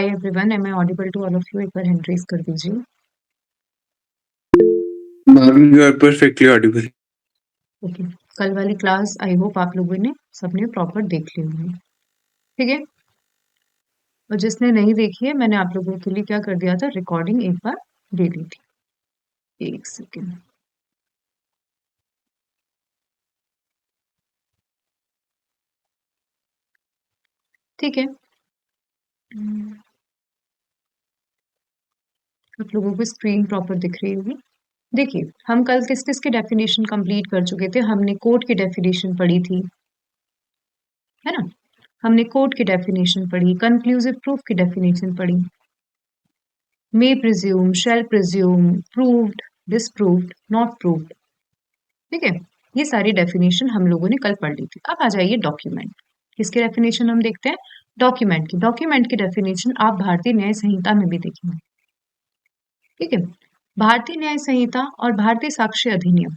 Hi everyone, am I audible to all of you? एक बार hand raise कर दीजिए। Ma'am, you are perfectly audible. Okay, कल वाली क्लास आई होप आप लोगों ने सबने प्रॉपर देख ली होगी। ठीक है, और जिसने नहीं देखी है मैंने आप लोगों के लिए क्या कर दिया था, रिकॉर्डिंग एक बार दे दी थी। एक सेकेंड। ठीक है, आप लोगों को स्क्रीन प्रॉपर दिख रही होगी। देखिए, हम कल किस किस की डेफिनेशन कंप्लीट कर चुके थे। हमने कोड की डेफिनेशन पढ़ी थी, है ना। हमने कोड की डेफिनेशन पढ़ी, कंक्लूसिव प्रूफ की डेफिनेशन पढ़ी, मे presume, shell presume, proved, disproved, not proved. ठीक है, ये सारी डेफिनेशन हम लोगों ने कल पढ़ ली थी। अब आ जाइए डॉक्यूमेंट। किसकी डेफिनेशन हम देखते हैं? डॉक्यूमेंट की। डॉक्यूमेंट की डेफिनेशन आप भारतीय न्याय संहिता में भी देखेंगे। ठीक है, भारतीय न्याय संहिता और भारतीय साक्ष्य अधिनियम,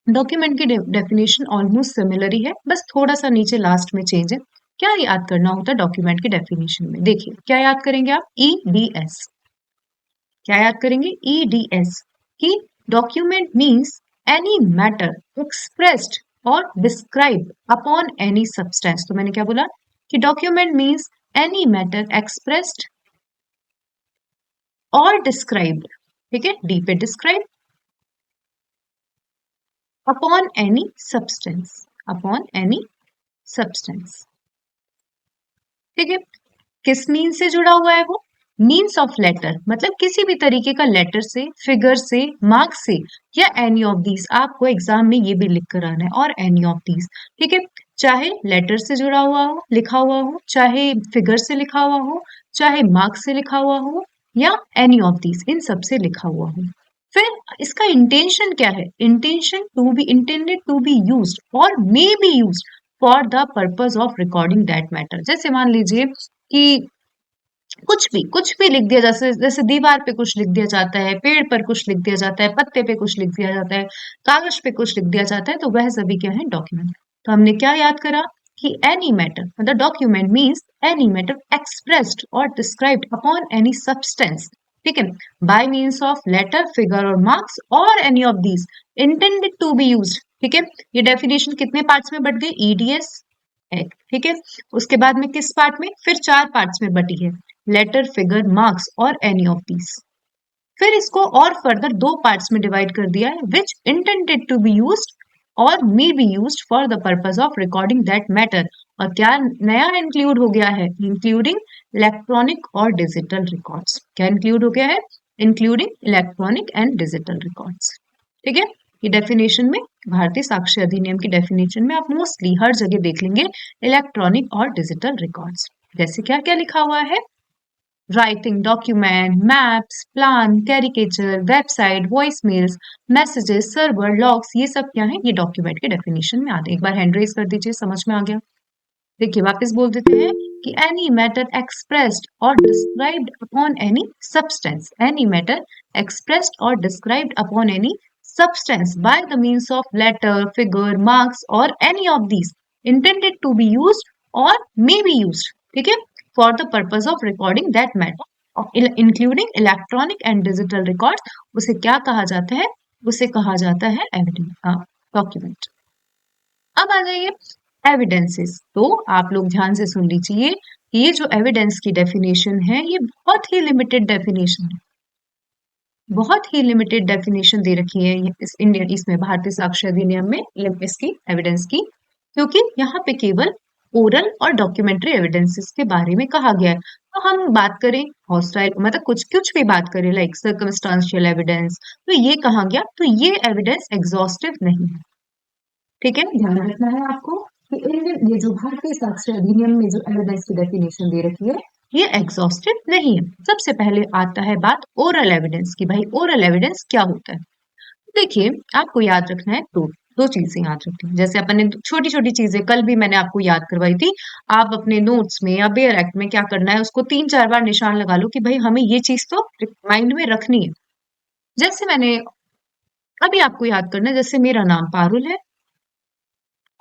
डॉक्यूमेंट की डेफिनेशन ऑलमोस्ट सिमिलर ही है, बस थोड़ा सा नीचे लास्ट में चेंज है। क्या याद करना होता है डॉक्यूमेंट की डेफिनेशन में? देखिए, क्या याद करेंगे आप? EDS। क्या याद करेंगे? EDS कि document means any matter expressed और डिस्क्राइब्ड अपॉन एनी सब्सटेंस। तो मैंने क्या बोला कि document means any matter expressed और डिस्क्राइब्ड। ठीक है, डी पे describe, upon any substance, upon any substance. ठीक है, किस मीन से जुड़ा हुआ है वो? मीन्स ऑफ लेटर, मतलब किसी भी तरीके का लेटर से, फिगर से, मार्क से, या एनी ऑफ दीज। आपको एग्जाम में ये भी लिख कर आना है, और एनी ऑफ दीज। ठीक है, चाहे लेटर से जुड़ा हुआ हो, लिखा हुआ हो, चाहे फिगर से लिखा हुआ हो, चाहे मार्क से लिखा हुआ हो, या एनी ऑफ दीज, इन सब से लिखा हुआ हो। फिर इसका इंटेंशन क्या है? Intention to be intended to be used or may be used for the purpose of recording that matter. जैसे मान लीजिए कि कुछ भी लिख दिया, जैसे जैसे दीवार पे कुछ लिख दिया जाता है, पेड़ पर कुछ लिख दिया जाता है, पत्ते पे कुछ लिख दिया जाता है, कागज पे कुछ लिख दिया जाता है, तो वह सभी क्या है? डॉक्यूमेंट। तो हमने क्या याद करा कि एनी मैटर, मतलब document means any matter expressed और डिस्क्राइब्ड अपॉन एनी सब्सटेंस। ठीक है, by means of letter, figure और मार्क्स, और any of these intended to be used. ठीक है, ये डेफिनेशन कितने पार्ट्स में बट गई? EDS एक। ठीक है, उसके बाद में किस पार्ट में? फिर 4 पार्ट्स में बटी है, लेटर, फिगर, मार्क्स और एनी ऑफ दीज। फिर इसको और फर्दर 2 पार्ट्स में डिवाइड कर दिया है, विच intended to be used or may be used for the purpose of recording that matter. और क्या नया इंक्लूड हो गया है? इंक्लूडिंग इलेक्ट्रॉनिक और डिजिटल रिकॉर्ड्स। क्या इंक्लूड हो गया है? Including electronic and digital records. ठीक है, ये डेफिनेशन में, भारतीय साक्ष्य अधिनियम की डेफिनेशन में आप मोस्टली हर जगह देख लेंगे इलेक्ट्रॉनिक और डिजिटल रिकॉर्ड्स। जैसे क्या क्या लिखा हुआ है? Writing document, maps, plan, caricature, website, voice mails, messages, server, logs, ये सब क्या है? ये डॉक्यूमेंट के डेफिनेशन में आते हैं। एक बार हैंड रेज कर दीजिए, समझ में आ गया? देखिए, वापस बोल देते हैं कि एनी मैटर एक्सप्रेस्ड और described upon any substance, any matter expressed और described upon any substance by the means of letter, figure, marks और any of these intended to be used or may be used. ठीक है, for the purpose of recording that matter including electronic and digital record. उसे क्या कहा जाता है? उसे कहा जाता है एविडेंस, डॉक्यूमेंट। अब आ जाइए एविडेंसेस। तो आप लोग ध्यान से सुन लीजिए, ये जो एविडेंस की डेफिनेशन है, ये बहुत ही लिमिटेड डेफिनेशन है, बहुत ही लिमिटेड डेफिनेशन दे रखी है इस इंडियन, इसमें भारतीय साक्ष्य अधिनियम में इसकी एविडेंस की, क्योंकि यहाँ पे केवल ओरल और डॉक्यूमेंट्री एविडेंसेस के बारे में कहा गया है। तो हम बात करें हॉस्टाइल, मतलब कुछ कुछ भी बात करें लाइक सर्कमस्टांशियल एविडेंस, तो ये कहा गया, तो ये एविडेंस एग्जॉस्टिव नहीं है। ठीक है, ध्यान रखना है आपको कि इंडियन, ये जो भारतीय साक्ष्य अधिनियम में जो एविडेंस की डेफिनेशन दे रखी है, ये एग्जॉस्टिव नहीं है। सबसे पहले आता है बात ओरल एविडेंस की। भाई, ओरल एविडेंस क्या होता है? देखिए, आपको याद रखना है दो दो चीजें याद रखनी है। जैसे अपन ने छोटी छोटी चीजें कल भी मैंने आपको याद करवाई थी, आप अपने नोट्स में या बेयर एक्ट में क्या करना है, उसको 3-4 बार निशान लगा लो कि भाई हमें ये चीज तो माइंड में रखनी है। जैसे मैंने अभी आपको याद करना है, जैसे मेरा नाम पारुल है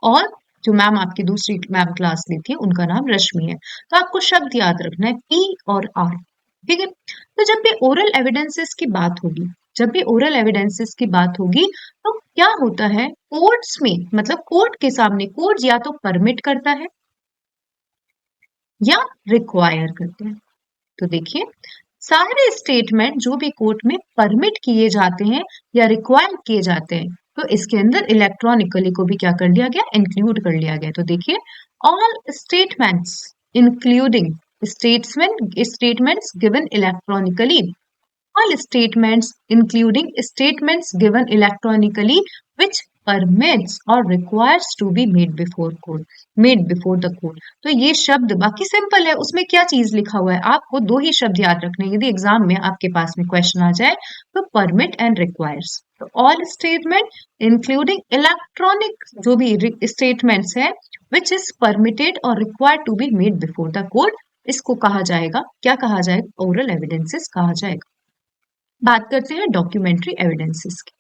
और जो मैम आपकी दूसरी मैम क्लास ली थी उनका नाम रश्मि है। तो आपको शब्द याद रखना है पी और आर, ठीक है। तो जब भी ओरल एविडेंसेस की बात होगी, जब भी ओरल एविडेंसेस की बात होगी तो क्या होता है, कोर्ट्स में मतलब कोर्ट के सामने कोर्ट या तो परमिट करता है या रिक्वायर करते हैं। तो देखिए सारे स्टेटमेंट जो भी कोर्ट में परमिट किए जाते हैं या रिक्वायर किए जाते हैं तो इसके अंदर इलेक्ट्रॉनिकली को भी क्या कर लिया गया, इंक्लूड कर लिया गया। तो देखिए all statements including statements given electronically, all statements including statements given electronically which permits or requires to be made before court, made before the court। तो ये शब्द बाकी सिंपल है, उसमें क्या चीज लिखा हुआ है, आपको दो ही शब्द याद रखने हैं। यदि एग्जाम में आपके पास में क्वेश्चन आ जाए तो परमिट एंड रिक्वायर्स। तो ऑल स्टेटमेंट इंक्लूडिंग इलेक्ट्रॉनिक जो भी स्टेटमेंट्स है विच इज परमिटेड और required to be made before the court, इसको कहा जाएगा, क्या कहा जाएगा, ओरल एविडेंसेस कहा जाएगा। बात करते हैं डॉक्यूमेंट्री एविडेंसेस की।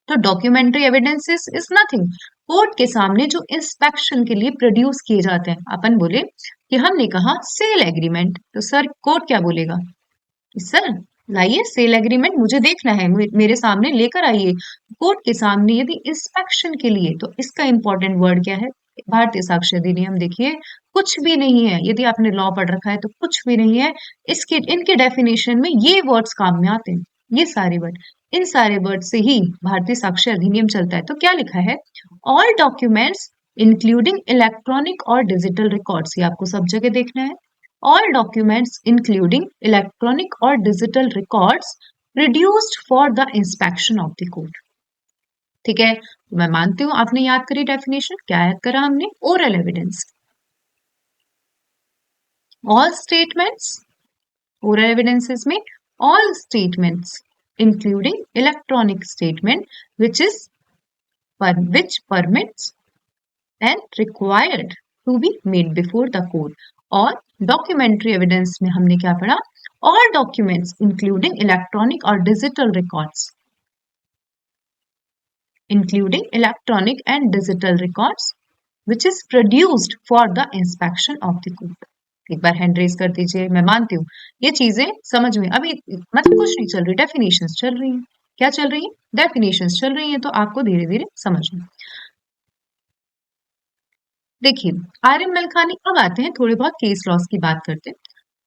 तो documentary evidences is nothing, court के सामने जो इंस्पेक्शन के लिए प्रोड्यूस किए जाते हैं। अपन बोले कि हमने कहा सेल एग्रीमेंट, तो सर कोर्ट क्या बोलेगा कि सर लाइए सेल एग्रीमेंट मुझे देखना है, मेरे सामने लेकर आइए। कोर्ट के सामने यदि इंस्पेक्शन के लिए, तो इसका इंपॉर्टेंट वर्ड क्या है, भारतीय साक्ष्य अधिनियम। देखिए कुछ भी नहीं है, यदि आपने लॉ पढ़ रखा है तो कुछ भी नहीं है, इसके इनके डेफिनेशन में ये वर्ड्स काम में आते हैं, ये सारे वर्ड, इन सारे वर्ड से ही भारतीय साक्ष्य अधिनियम चलता है। तो क्या लिखा है, ऑल डॉक्यूमेंट्स इंक्लूडिंग इलेक्ट्रॉनिक और डिजिटल रिकॉर्ड्स, ये आपको सब जगह देखना है। ऑल डॉक्यूमेंट्स इंक्लूडिंग इलेक्ट्रॉनिक और digital records produced for the inspection of the court. ठीक है, तो मैं मानती हूं आपने याद करी डेफिनेशन, क्या याद करा हमने, oral evidence. All statements, oral evidences में all statements including electronic statement which permits and required to be made before the court। और डॉक्यूमेंट्री एविडेंस में हमने क्या पढ़ा, ऑल डॉक्यूमेंट्स इंक्लूडिंग इलेक्ट्रॉनिक और digital records, including electronic and digital records which is produced for the inspection of the court। एक बार hand raise कर दीजिए, मैं मानती हूँ ये चीजें समझ में अभी मतलब कुछ नहीं चल रही, डेफिनेशंस चल रही हैं। क्या चल रही है, डेफिनेशंस चल रही हैं, तो आपको धीरे धीरे समझ में। देखिए आर.एम. मलखानी, अब आते हैं थोड़े बहुत केस लॉस की बात करते हैं।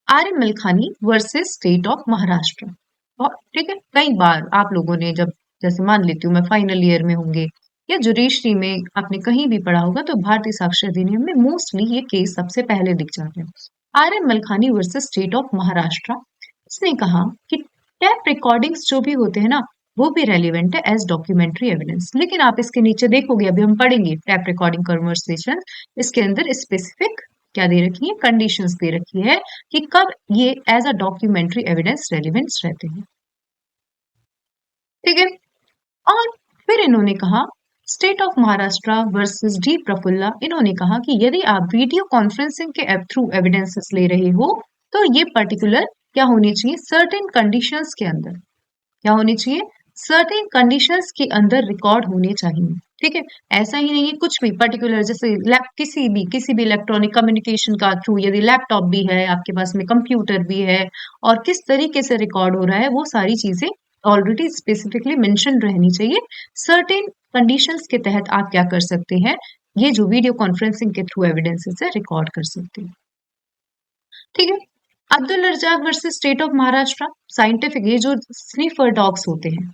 R M. Malkhani versus state of Maharashtra. और ठीक है, कई बार आप लोगों ने जब, जैसे मान लेती हूँ मैं फाइनल ईयर में होंगे या जुडिशरी में आपने कहीं भी पढ़ा होगा, तो भारतीय साक्ष्य अधिनियम में मोस्टली ये केस सबसे पहले दिख जाते हैं। R M. Malkhani versus state of Maharashtra. इसने कहा कि टेप रिकॉर्डिंग्स जो भी होते हैं ना, वो भी रेलिवेंट है एज डॉक्यूमेंट्री एविडेंस। लेकिन आप इसके नीचे देखोगे, अभी हम पढ़ेंगे टैप रिकॉर्डिंग कन्वर्सेशन, इसके अंदर स्पेसिफिक क्या दे रखी है, कंडीशंस दे रखी है कि कब ये as a documentary evidence relevance रहते हैं। ठीक है, और फिर इन्होंने कहा state of Maharashtra versus D Prafulla, इन्होंने कहा कि यदि आप वीडियो कॉन्फ्रेंसिंग के थ्रू एविडेंसेस ले रहे हो तो ये पर्टिकुलर क्या होनी चाहिए, सर्टेन कंडीशंस के अंदर, क्या होनी चाहिए, सर्टेन कंडीशंस के अंदर रिकॉर्ड होने चाहिए। ठीक है, ऐसा ही नहीं है कुछ भी पर्टिकुलर, जैसे किसी भी इलेक्ट्रॉनिक कम्युनिकेशन का थ्रू, यदि लैपटॉप भी है आपके पास में, कंप्यूटर भी है, और किस तरीके से रिकॉर्ड हो रहा है, वो सारी चीजें ऑलरेडी स्पेसिफिकली मेंशन रहनी चाहिए। सर्टेन कंडीशंस के तहत आप क्या कर सकते हैं, ये जो वीडियो कॉन्फ्रेंसिंग के थ्रू एविडेंसेस है रिकॉर्ड कर सकते हैं। ठीक है, Abdul Razzaq versus state of Maharashtra, scientific, ये जो स्नीफर डॉग्स होते हैं,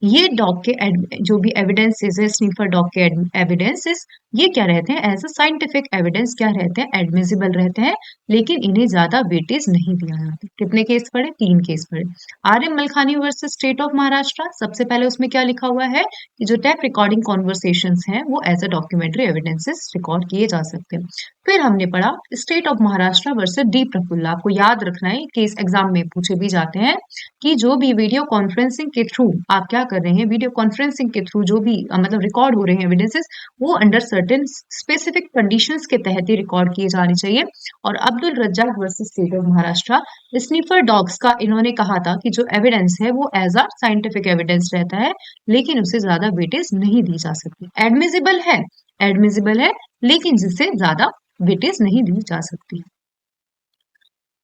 ये डॉग के जो भी एविडेंसेस है, स्नीफर डॉग के एविडेंसेस, ये क्या रहते हैं, एज अ साइंटिफिक एविडेंस क्या रहते हैं, एडमिसिबल रहते हैं, लेकिन इन्हें ज्यादा वेटेज नहीं दिया जाता। कितने केस पढ़े, 3 केस पढ़े। R M. Malkhani versus state of Maharashtra, सबसे पहले उसमें क्या लिखा हुआ है कि जो टैप रिकॉर्डिंग कॉन्वर्सेशंस हैं वो as a documentary evidences record किए जा सकते हैं। फिर हमने पढ़ा state of Maharashtra versus D Prafulla. आपको याद रखना है, केस एग्जाम में पूछे भी जाते हैं कि जो भी वीडियो कॉन्फ्रेंसिंग के थ्रू आप क्या कर रहे हैं, वीडियो कॉन्फ्रेंसिंग के थ्रू जो भी मतलब रिकॉर्ड हो रहे हैं एविडेंसेस, वो अंडर सर्टेन स्पेसिफिक कंडीशंस के तहत ही रिकॉर्ड किए जाने चाहिए। और Abdul Razzaq versus state of Maharashtra, sniffer dogs का इन्होंने कहा था कि जो एविडेंस है वो एज अ साइंटिफिक एविडेंस रहता है, लेकिन उसे ज्यादा वेटेज नहीं दी जा सकती। एडमिसिबल है एडमिसिबल है लेकिन जिससे ज्यादा वेटेज नहीं दी जा सकती।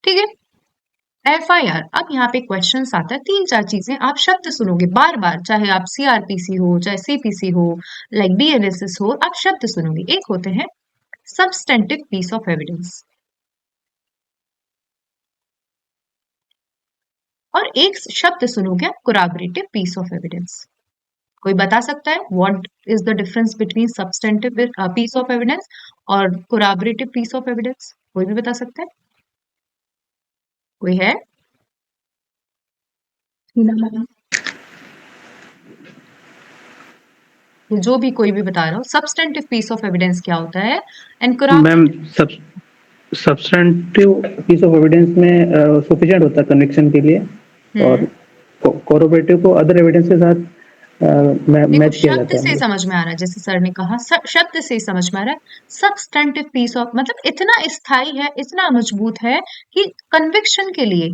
ठीक है, एफआईआर। अब यहाँ पे क्वेश्चन आता है, तीन चार चीजें आप शब्द सुनोगे बार बार, चाहे आप सीआरपीसी हो चाहे सीपीसी हो, लाइक बीएनएसएस हो, आप शब्द सुनोगे। एक होते हैं सबस्टेंटिव पीस ऑफ एविडेंस और एक शब्द सुनोगे कोराबरेटिव पीस ऑफ एविडेंस। कोई बता सकता है what is the difference between substantive piece of evidence और कोराबरेटिव पीस ऑफ एविडेंस? कोई भी बता सकता है? कोई है? हीना मैम, जो भी कोई भी बता रहा हो, सबस्टेंटिव पीस ऑफ एविडेंस क्या होता है and ma'am corroborative? Substantive piece of evidence में सफिशिएंट होता है कन्विक्शन के लिए, और कोरोबरेटिव को अदर एविडेंस के साथ देखो मैच किया शब्द जाता से है। समझ में आ रहा है, जैसे सर ने कहा शब्द से समझ में आ रहा है। सबस्टेंटिव पीस ऑफ मतलब इतना स्थायी है, इतना मजबूत है कि कन्विक्शन के लिए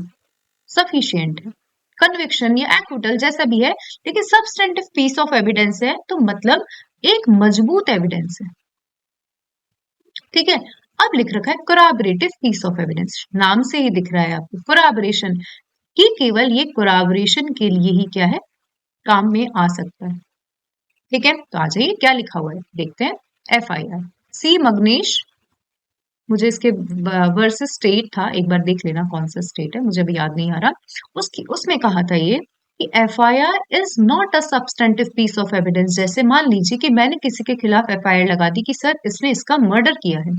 सफिशिएंट है। कन्विक्शन या एक्विटल जैसा भी है, लेकिन सबस्टेंटिव पीस ऑफ एविडेंस है तो मतलब एक मजबूत एविडेंस है। ठीक है, अब लिख रखा है कोराबरेटिव पीस ऑफ एविडेंस, नाम से ही दिख रहा है आपको कोराबरेशन, कि केवल ये कोराबरेशन के लिए ही क्या है, काम में आ सकता है। ठीक है, तो आ जाइए क्या लिखा हुआ है देखते हैं। एफआईआर सी मगनेश, मुझे इसके वर्सेस स्टेट था, एक बार देख लेना कौन सा स्टेट है, मुझे अभी याद नहीं आ रहा। उसकी उसमें कहा था ये कि FIR is not a substantive piece of evidence. जैसे मान लीजिए कि मैंने किसी के खिलाफ एफआईआर लगा दी कि सर इसने इसका मर्डर किया है,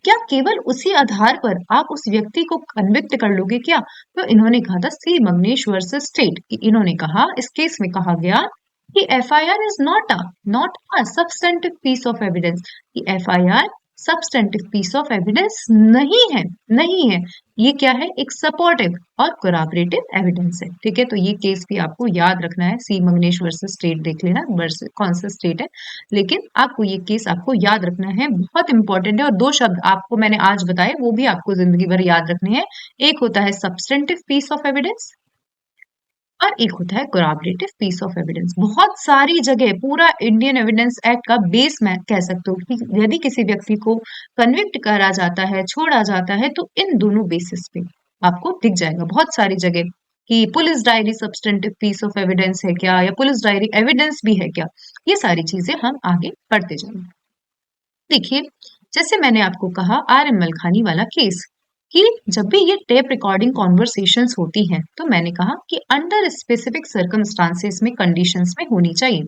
क्या केवल उसी आधार पर आप उस व्यक्ति को कन्विक्ट कर लोगे क्या? तो इन्होंने कहा था सी मगनेश वर्सेस स्टेट, कि इन्होंने कहा इस केस में कहा गया कि FIR is not a substantive piece of evidence, कि FIR substantive piece of evidence नहीं है, नहीं है। ये क्या है, एक सपोर्टिव और कोराबरेटिव एविडेंस है। ठीक है, तो ये केस भी आपको याद रखना है, सी मंगनेश वर्सेस स्टेट देख लेना, वर्सेस कौन सा स्टेट है, लेकिन आपको ये केस आपको याद रखना है, बहुत इंपॉर्टेंट है। और दो शब्द आपको मैंने आज बताए वो भी आपको जिंदगी भर याद रखने हैं। एक होता है सबस्टेंटिव पीस ऑफ एविडेंस और एक होता है कोराबरेटिव पीस ऑफ एविडेंस। बहुत सारी जगह पूरा इंडियन एविडेंस एक्ट का बेस मैं कह सकती हूँ कि यदि किसी व्यक्ति को कन्विक्ट करा जाता है, छोड़ा जाता है, तो इन दोनों बेसिस पे आपको दिख जाएगा बहुत सारी जगह कि police diary substantive piece of evidence है क्या, या पुलिस डायरी एविडेंस भी है क्या। ये सारी चीजें हम आगे पढ़ते जाएंगे। देखिए, जैसे मैंने आपको कहा आर एम मलखानी वाला केस, कि जब भी ये टेप रिकॉर्डिंग कॉन्वर्सेशंस होती हैं तो मैंने कहा कि अंडर स्पेसिफिक सर्कमस्टांसेस में कंडीशंस में होनी चाहिए।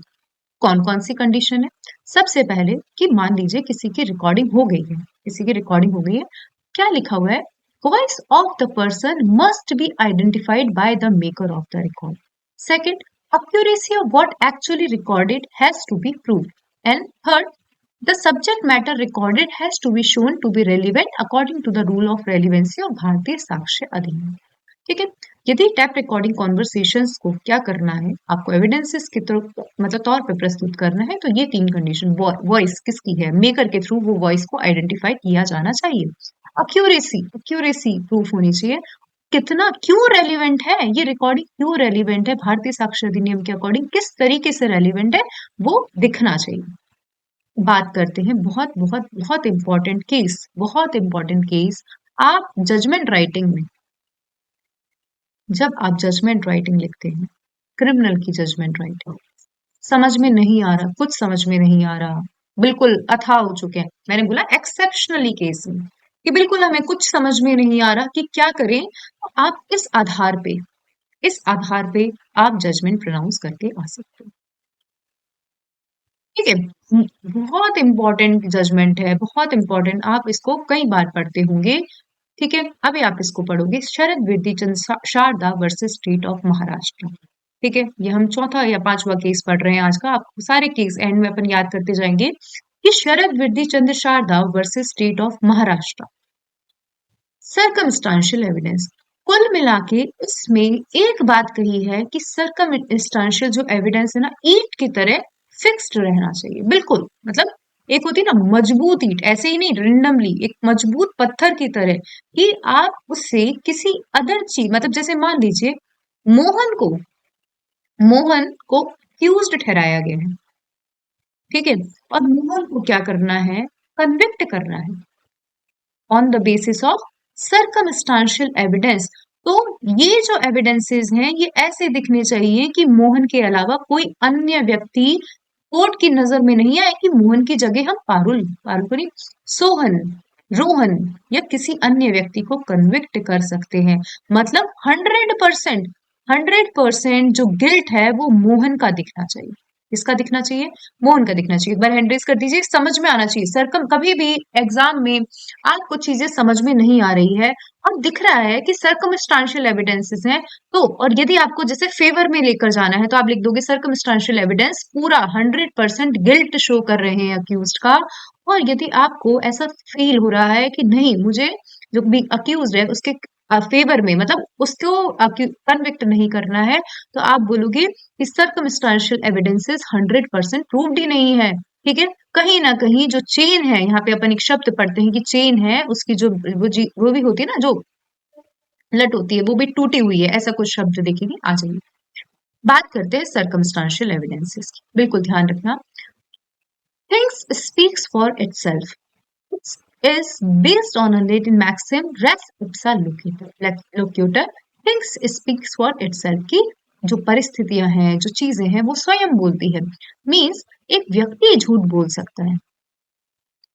कौन कौन सी कंडीशन है? सबसे पहले कि मान लीजिए किसी की रिकॉर्डिंग हो गई है, किसी की रिकॉर्डिंग हो गई है, क्या लिखा हुआ है, voice of the person must be identified by the maker of the record. Second, accuracy of what actually recorded has to be proved. And third, the subject matter recorded has to be shown to be relevant according to the rule of relevancy of भारतीय साक्ष्य अधिनियम। ठीक है, यदि tap recording conversations को क्या करना है, आपको एविडेंसेस के मतलब तौर पे प्रस्तुत करना है, तो ये तीन कंडीशन, वॉइस किसकी है, मेकर के थ्रू वो वॉइस को आइडेंटिफाई किया जाना चाहिए। एक्यूरेसी, एक्यूरेसी प्रूफ होनी चाहिए, कितना क्यों रेलिवेंट है ये रिकॉर्डिंग, क्यों रेलिवेंट है भारतीय साक्ष्य अधिनियम के अकॉर्डिंग, किस तरीके से रेलिवेंट है वो दिखना चाहिए। बात करते हैं बहुत बहुत बहुत इंपॉर्टेंट केस, बहुत इंपॉर्टेंट केस। आप जजमेंट राइटिंग में, जब आप जजमेंट राइटिंग लिखते हैं, क्रिमिनल की जजमेंट राइटिंग, समझ में नहीं आ रहा, कुछ समझ में नहीं आ रहा, बिल्कुल अथाह हो चुके हैं, मैंने बोला एक्सेप्शनली केस में कि बिल्कुल हमें कुछ समझ में नहीं आ रहा कि क्या करें, तो आप इस आधार पे आप जजमेंट प्रोनाउंस करके आ सकते हो। ठीक है, बहुत इंपॉर्टेंट जजमेंट है, बहुत इंपॉर्टेंट, आप इसको कई बार पढ़ते होंगे। ठीक है, अभी आप इसको पढ़ोगे, Sharad Vidyachand Sharda versus state of Maharashtra. ठीक है, ये हम चौथा या पांचवा केस पढ़ रहे हैं आज का, आप सारे केस एंड में अपन याद करते जाएंगे कि Sharad Vidyachand Sharda versus state of Maharashtra. Circumstantial evidence, कुल मिला के इसमें एक बात कही है कि सर्कमस्टांशियल जो एविडेंस है ना, ईंट की तरह फिक्स्ड रहना चाहिए, बिल्कुल, मतलब एक होती है ना मजबूत ईंट, ऐसे ही नहीं रेंडमली, एक मजबूत पत्थर की तरह, कि आप उससे किसी अदर चीज, मतलब जैसे मान लीजिए मोहन को एक्यूज्ड ठहराया गया है, ठीक है। और मोहन को क्या करना है, कन्विक्ट करना है on the basis of circumstantial evidence. तो ये जो एविडेंसेस हैं ये ऐसे दिखने चाहिए कि मोहन के अलावा कोई अन्य व्यक्ति कोर्ट की नजर में नहीं आए कि मोहन की जगह हम पारुल पारुल को नहीं, सोहन, रोहन या किसी अन्य व्यक्ति को कन्विक्ट कर सकते हैं। मतलब 100% जो गिल्ट है वो मोहन का दिखना चाहिए। किसका दिखना चाहिए, मोहन का दिखना चाहिए। एक बार हैंड रेज कर दीजिए, समझ में आना चाहिए। सर कभी भी एग्जाम में आपको चीजें समझ में नहीं आ रही है और दिख रहा है कि सर्कमस्टांशियल एविडेंसेस हैं, तो और यदि आपको जैसे फेवर में लेकर जाना है तो आप लिख दोगे सर्कमस्टांशियल एविडेंस पूरा 100% गिल्ट शो कर रहे हैं अक्यूज्ड का। और यदि आपको ऐसा फील हो रहा है कि नहीं, मुझे जो भी अक्यूज्ड है उसके फेवर में, मतलब उसको कन्विक्ट नहीं करना है, तो आप बोलोगे कि सर्कमस्टांशियल एविडेंसेस 100% प्रूव्ड ही नहीं है। ठीक है, कहीं ना कहीं जो चेन है, यहाँ पे अपन एक शब्द पढ़ते हैं कि चेन है, उसकी जो वो भी होती है ना, जो लट होती है वो भी टूटी हुई है, ऐसा कुछ शब्द देखेंगे आ जाइए। बात करते हैं सर्कमस्टांशियल एविडेंसेस की, बिल्कुल ध्यान रखना। Things speaks for itself is based on a Latin maxim res ipsa loquitur. Things speaks for itself की जो परिस्थितियां हैं, जो चीजें हैं वो स्वयं बोलती है। मीन्स एक व्यक्ति झूठ बोल सकता है,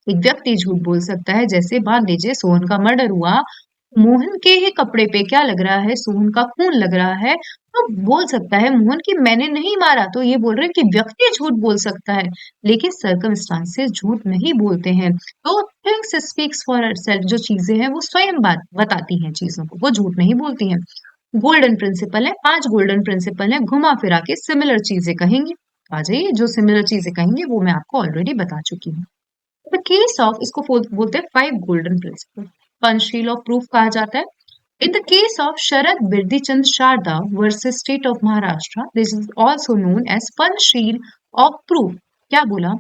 एक व्यक्ति झूठ बोल सकता है। जैसे मान लीजिए सोहन का मर्डर हुआ, मोहन के ही कपड़े पे क्या लग रहा है, सोहन का खून लग रहा है, तो बोल सकता है मोहन कि मैंने नहीं मारा। तो ये बोल रहे हैं कि व्यक्ति झूठ बोल सकता है, लेकिन सर्कमस्टांसेस झूठ नहीं बोलते हैं। तो थिंग्स स्पीक्स फॉर इटसेल्फ, जो चीजें हैं वो स्वयं बात बताती हैं चीजों को, वो झूठ नहीं बोलती हैं। गोल्डन प्रिंसिपल है, 5 गोल्डन प्रिंसिपल है, घुमा फिरा के सिमिलर चीजें कहेंगे। आ जाइए, जो सिमिलर चीजें कहेंगे वो मैं आपको ऑलरेडी बता चुकी हूँ। द केस ऑफ, इसको बोलते हैं 5 golden principle, Panchsheel of proof कहा जाता है। In the case of Sharad Birdhichand Sharda versus State of Maharashtra, this is also known as Panchsheel of Proof. क्या बोला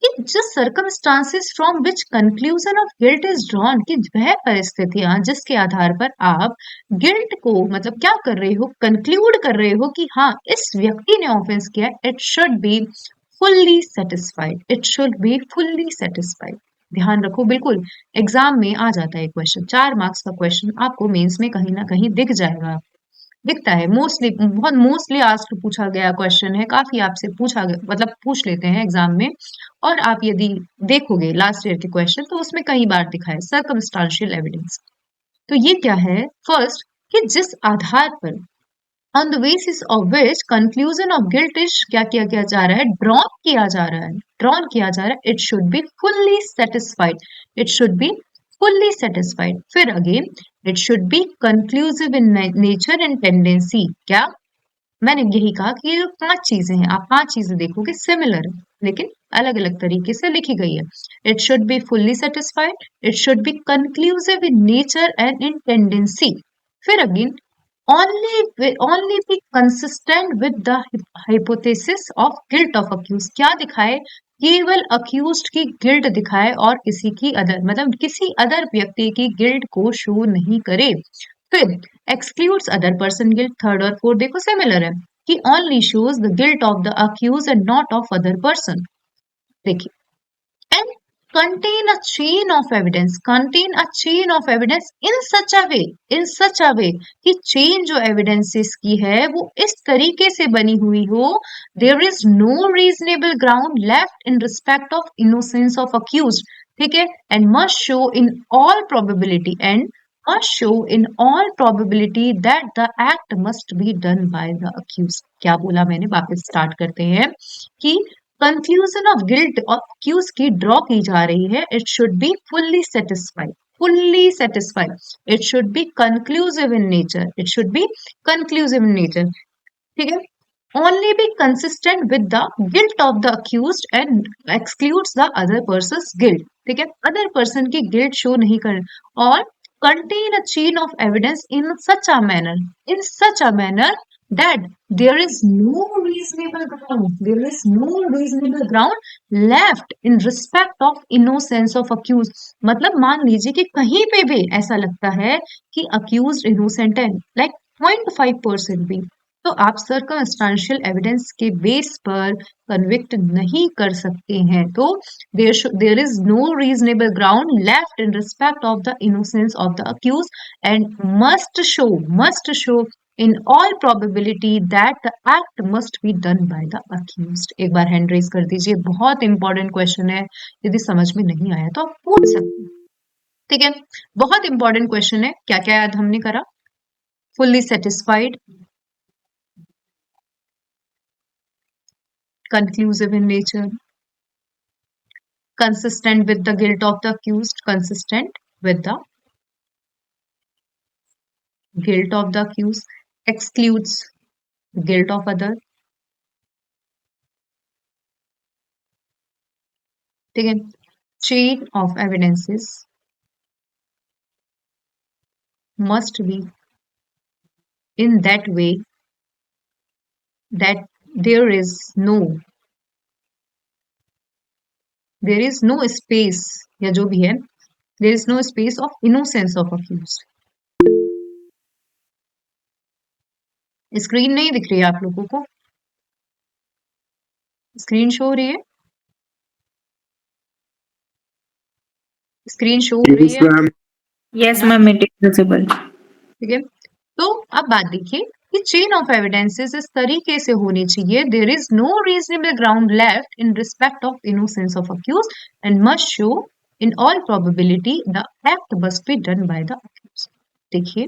कि just circumstances from which conclusion of guilt is drawn, कि वह परिस्थितियां जिसके आधार पर आप गिल्ट को मतलब क्या कर रहे हो, कंक्लूड कर रहे हो कि हाँ इस व्यक्ति ने ऑफेंस किया, it should be fully satisfied, it should be fully satisfied. ध्यान रखो, बिल्कुल एग्जाम में आ जाता है क्वेश्चन, 4 मार्क्स का क्वेश्चन आपको मेंस में कहीं ना कहीं दिख जाएगा, दिखता है। मोस्टली बहुत मोस्टली आस्क्ड पूछा गया क्वेश्चन है, काफी आपसे पूछा गया, मतलब पूछ लेते हैं एग्जाम में। और आप यदि देखोगे लास्ट ईयर के क्वेश्चन तो उसमें कई बार दिखा है सर्कमस्टांशियल एविडेंस। तो ये क्या है, फर्स्ट कि जिस आधार पर on the basis of which conclusion of guilt is क्या किया जा रहा है, ड्रॉन किया जा रहा है, ड्रॉन किया जा रहा है। It should be fully satisfied, it should be fully satisfied. फिर again it should be conclusive in nature and tendency. क्या मैंने यही कहा कि ये 5 चीजें हैं, आप 5 चीजें देखोगे सिमिलर लेकिन अलग अलग तरीके से लिखी गई है। It should be fully satisfied, it should be conclusive in nature and in tendency. फिर again only be consistent with the hypothesis of guilt of accused। क्या दिखाए, केवल अक्यूज्ड की गिल्ट दिखाए और किसी की अदर, मतलब किसी अदर व्यक्ति की गिल्ट को शो नहीं करे। फिर excludes other person guilt, third और फोर्थ देखो सिमिलर है कि only shows the guilt of the accused and not of other person। देखिए, and contain a chain of evidence, contain a chain of evidence in such a way, in such a way कि chain जो evidences की है वो इस तरीके से बनी हुई हो, there is no reasonable ground left in respect of innocence of accused। ठीक है, and must show in all probability, and must show in all probability that the act must be done by the accused। क्या बोला मैंने, वापस start करते हैं कि conclusion of guilt और अक्यूज की ड्रॉ की जा रही है। It should be fully satisfied, fully satisfied. It should be conclusive in nature, it should be conclusive in nature. ठीक है, only be consistent with the guilt of the accused and excludes the other person's guilt। ठीक है, other person की guilt show नहीं कर, और contain a chain of evidence in such a manner, in such a manner that there is no reasonable ground, there is no reasonable ground left in respect of innocence of accused। मतलब मान लीजिए कि कहीं पे भी ऐसा लगता है कि accused innocent है, like 0.5% भी, तो आप सर्कमस्टांशियल एविडेंस के बेस पर कन्विक्ट नहीं कर सकते हैं। तो there is no reasonable ground left in respect of the innocence of the accused and must show in all probability that the act must be done by the accused। एक बार hand raise कर दीजिए, बहुत important question है, यदि समझ में नहीं आया तो आप पूछ सकते हैं। ठीक है, बहुत इंपॉर्टेंट क्वेश्चन है। क्या क्या याद हमने करा? Fully satisfied, conclusive in nature, consistent with the guilt of the accused, consistent with the guilt of the accused, excludes guilt of other। ठीक है, chain of evidences must be in that way that there is no space, या जो भी है, there is no space of innocence of accused। Screen नहीं दिख रही है आप लोगों को? स्क्रीन शो हो रही है? स्क्रीन शो हो रही Yes, है? ma'am. Yes, ma'am, it is visible. ठीक है, तो अब बात देखिए कि चेन ऑफ एविडेंसेस इस तरीके से होनी चाहिए, there is no reasonable ground left in respect of innocence of accused and must show in all probability the act must be done by the accused. देखिए,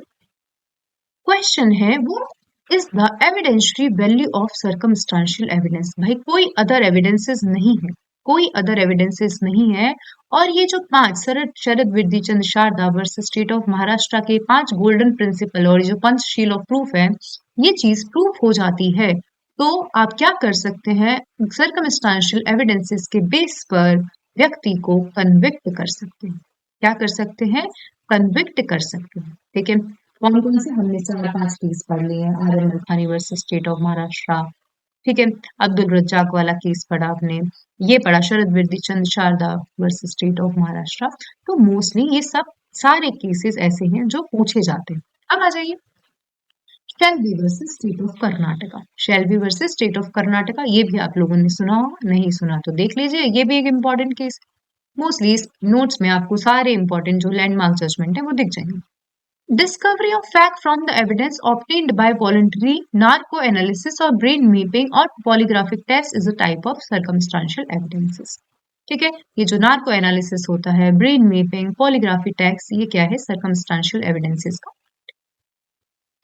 क्वेश्चन है वो is the evidentiary value of circumstantial evidence. भाई कोई other evidences नहीं है, कोई other evidences नहीं है, और ये जो 5 Sharad Vidyachand Sharda versus state of Maharashtra के 5 गोल्डन प्रिंसिपल और जो पंचशील ऑफ प्रूफ है, ये चीज प्रूफ हो जाती है, तो आप क्या कर सकते हैं, सर्कमस्टांशियल एविडेंसेस के बेस पर व्यक्ति को कन्विक्ट कर सकते हैं। क्या कर सकते हैं? कन्विक्ट कर सकते हैं। ठीक है, कौन कौन से हमने 4-5 केस पढ़ लिए हैं? R M Alkhani versus state of Maharashtra, ठीक है, अब्दुल रज्जाक वाला केस पढ़ा आपने, ये पढ़ा Sharad Vidyachand Sharda versus state of Maharashtra. तो मोस्टली ये सब सारे केसेस ऐसे हैं जो पूछे जाते हैं। अब आ जाइए Shelby versus state of Karnataka. Shelby versus state of Karnataka, ये भी आप लोगों ने सुना होगा, नहीं सुना तो देख लीजिए, ये भी एक इंपॉर्टेंट केस। मोस्टली नोट्स में आपको सारे इंपॉर्टेंट जो लैंडमार्क जजमेंट है वो दिख जाएंगे। Discovery of fact from the evidence obtained by voluntary narco-analysis or brain mapping or polygraphic test is a type of circumstantial evidences। ठीक है, ये जो नार्को एनालिसिस होता है, ब्रेन मेपिंग, पॉलीग्राफी टेस्ट, ये क्या है? सर्कमस्टांशियल एविडेंसेस का।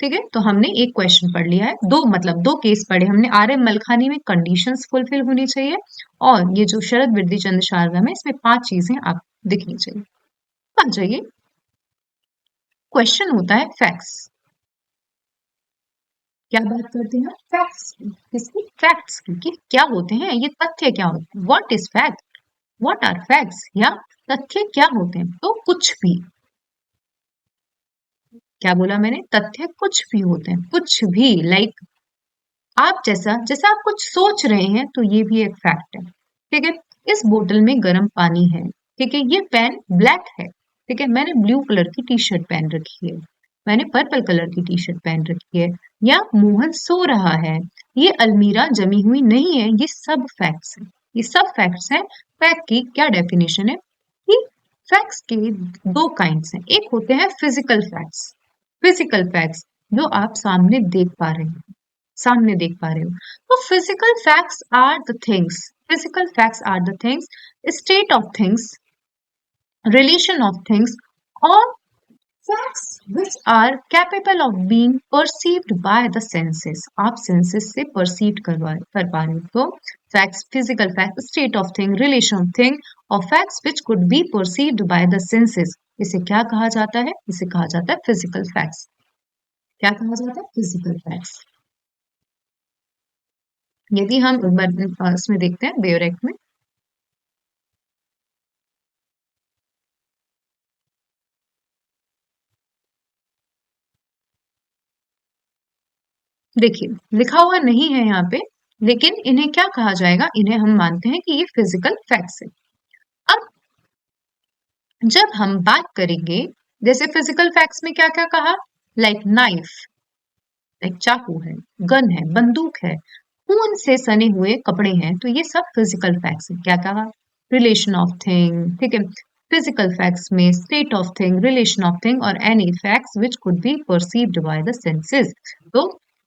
ठीक है, तो हमने एक क्वेश्चन पढ़ लिया है, दो केस पढ़े हमने। आर एम मलखानी में कंडीशंस फुलफिल होनी चाहिए, और ये जो शरद विद्याचंद शारदा में, इसमें 5 चीजें आप दिखनी चाहिए। आ जाइए, क्वेश्चन होता है फैक्ट्स। क्या बात करते हैं? फैक्ट्स की। किसकी? फैक्ट्स की, कि क्या होते हैं ये तथ्य, क्या होते हैं? What is fact, what are facts, या तथ्य क्या होते हैं? तो कुछ भी, क्या बोला मैंने? तथ्य कुछ भी होते हैं, कुछ भी, लाइक आप जैसा आप कुछ सोच रहे हैं, तो ये भी एक फैक्ट है। ठीक है, इस बोतल में गर्म पानी है, ठीक है, ये पेन ब्लैक है, ठीक है, मैंने ब्लू कलर की टी शर्ट पहन रखी है, मैंने पर्पल कलर की टी शर्ट पहन रखी है, या मोहन सो रहा है, ये अलमीरा जमी हुई नहीं है, ये सब फैक्ट्स हैं, ये सब फैक्ट्स हैं। फैक्ट की क्या डेफिनेशन है कि फैक्ट्स के 2 काइंड्स हैं, एक होते हैं फिजिकल फैक्ट्स जो आप सामने देख पा रहे हैं, तो physical facts are the things, state of things, relation of things, or facts which are capable of being perceived by the senses। आप सेंसेस से परसीव कर पा रहे हो, तो facts, physical fact, state of thing, relation of thing, और facts which could be perceived by the senses, इसे क्या कहा जाता है? इसे कहा जाता है फिजिकल फैक्ट्स। क्या कहा जाता है? Physical facts. यदि हम इसमें देखते हैं बेयर एक्ट में, देखिए लिखा हुआ नहीं है यहाँ पे, लेकिन इन्हें क्या कहा जाएगा? इन्हें हम मानते हैं कि ये फिजिकल फैक्ट्स है। अब जब हम बात करेंगे, जैसे फिजिकल फैक्ट्स में क्या क्या कहा, लाइक नाइफ, लाइक चाकू है, गन है, बंदूक है, खून से सने हुए कपड़े हैं, तो ये सब फिजिकल फैक्ट्स है। क्या कहा? रिलेशन ऑफ थिंग, ठीक है। फिजिकल फैक्ट्स में state of thing, relation of thing और any facts which could be perceived by the senses. तो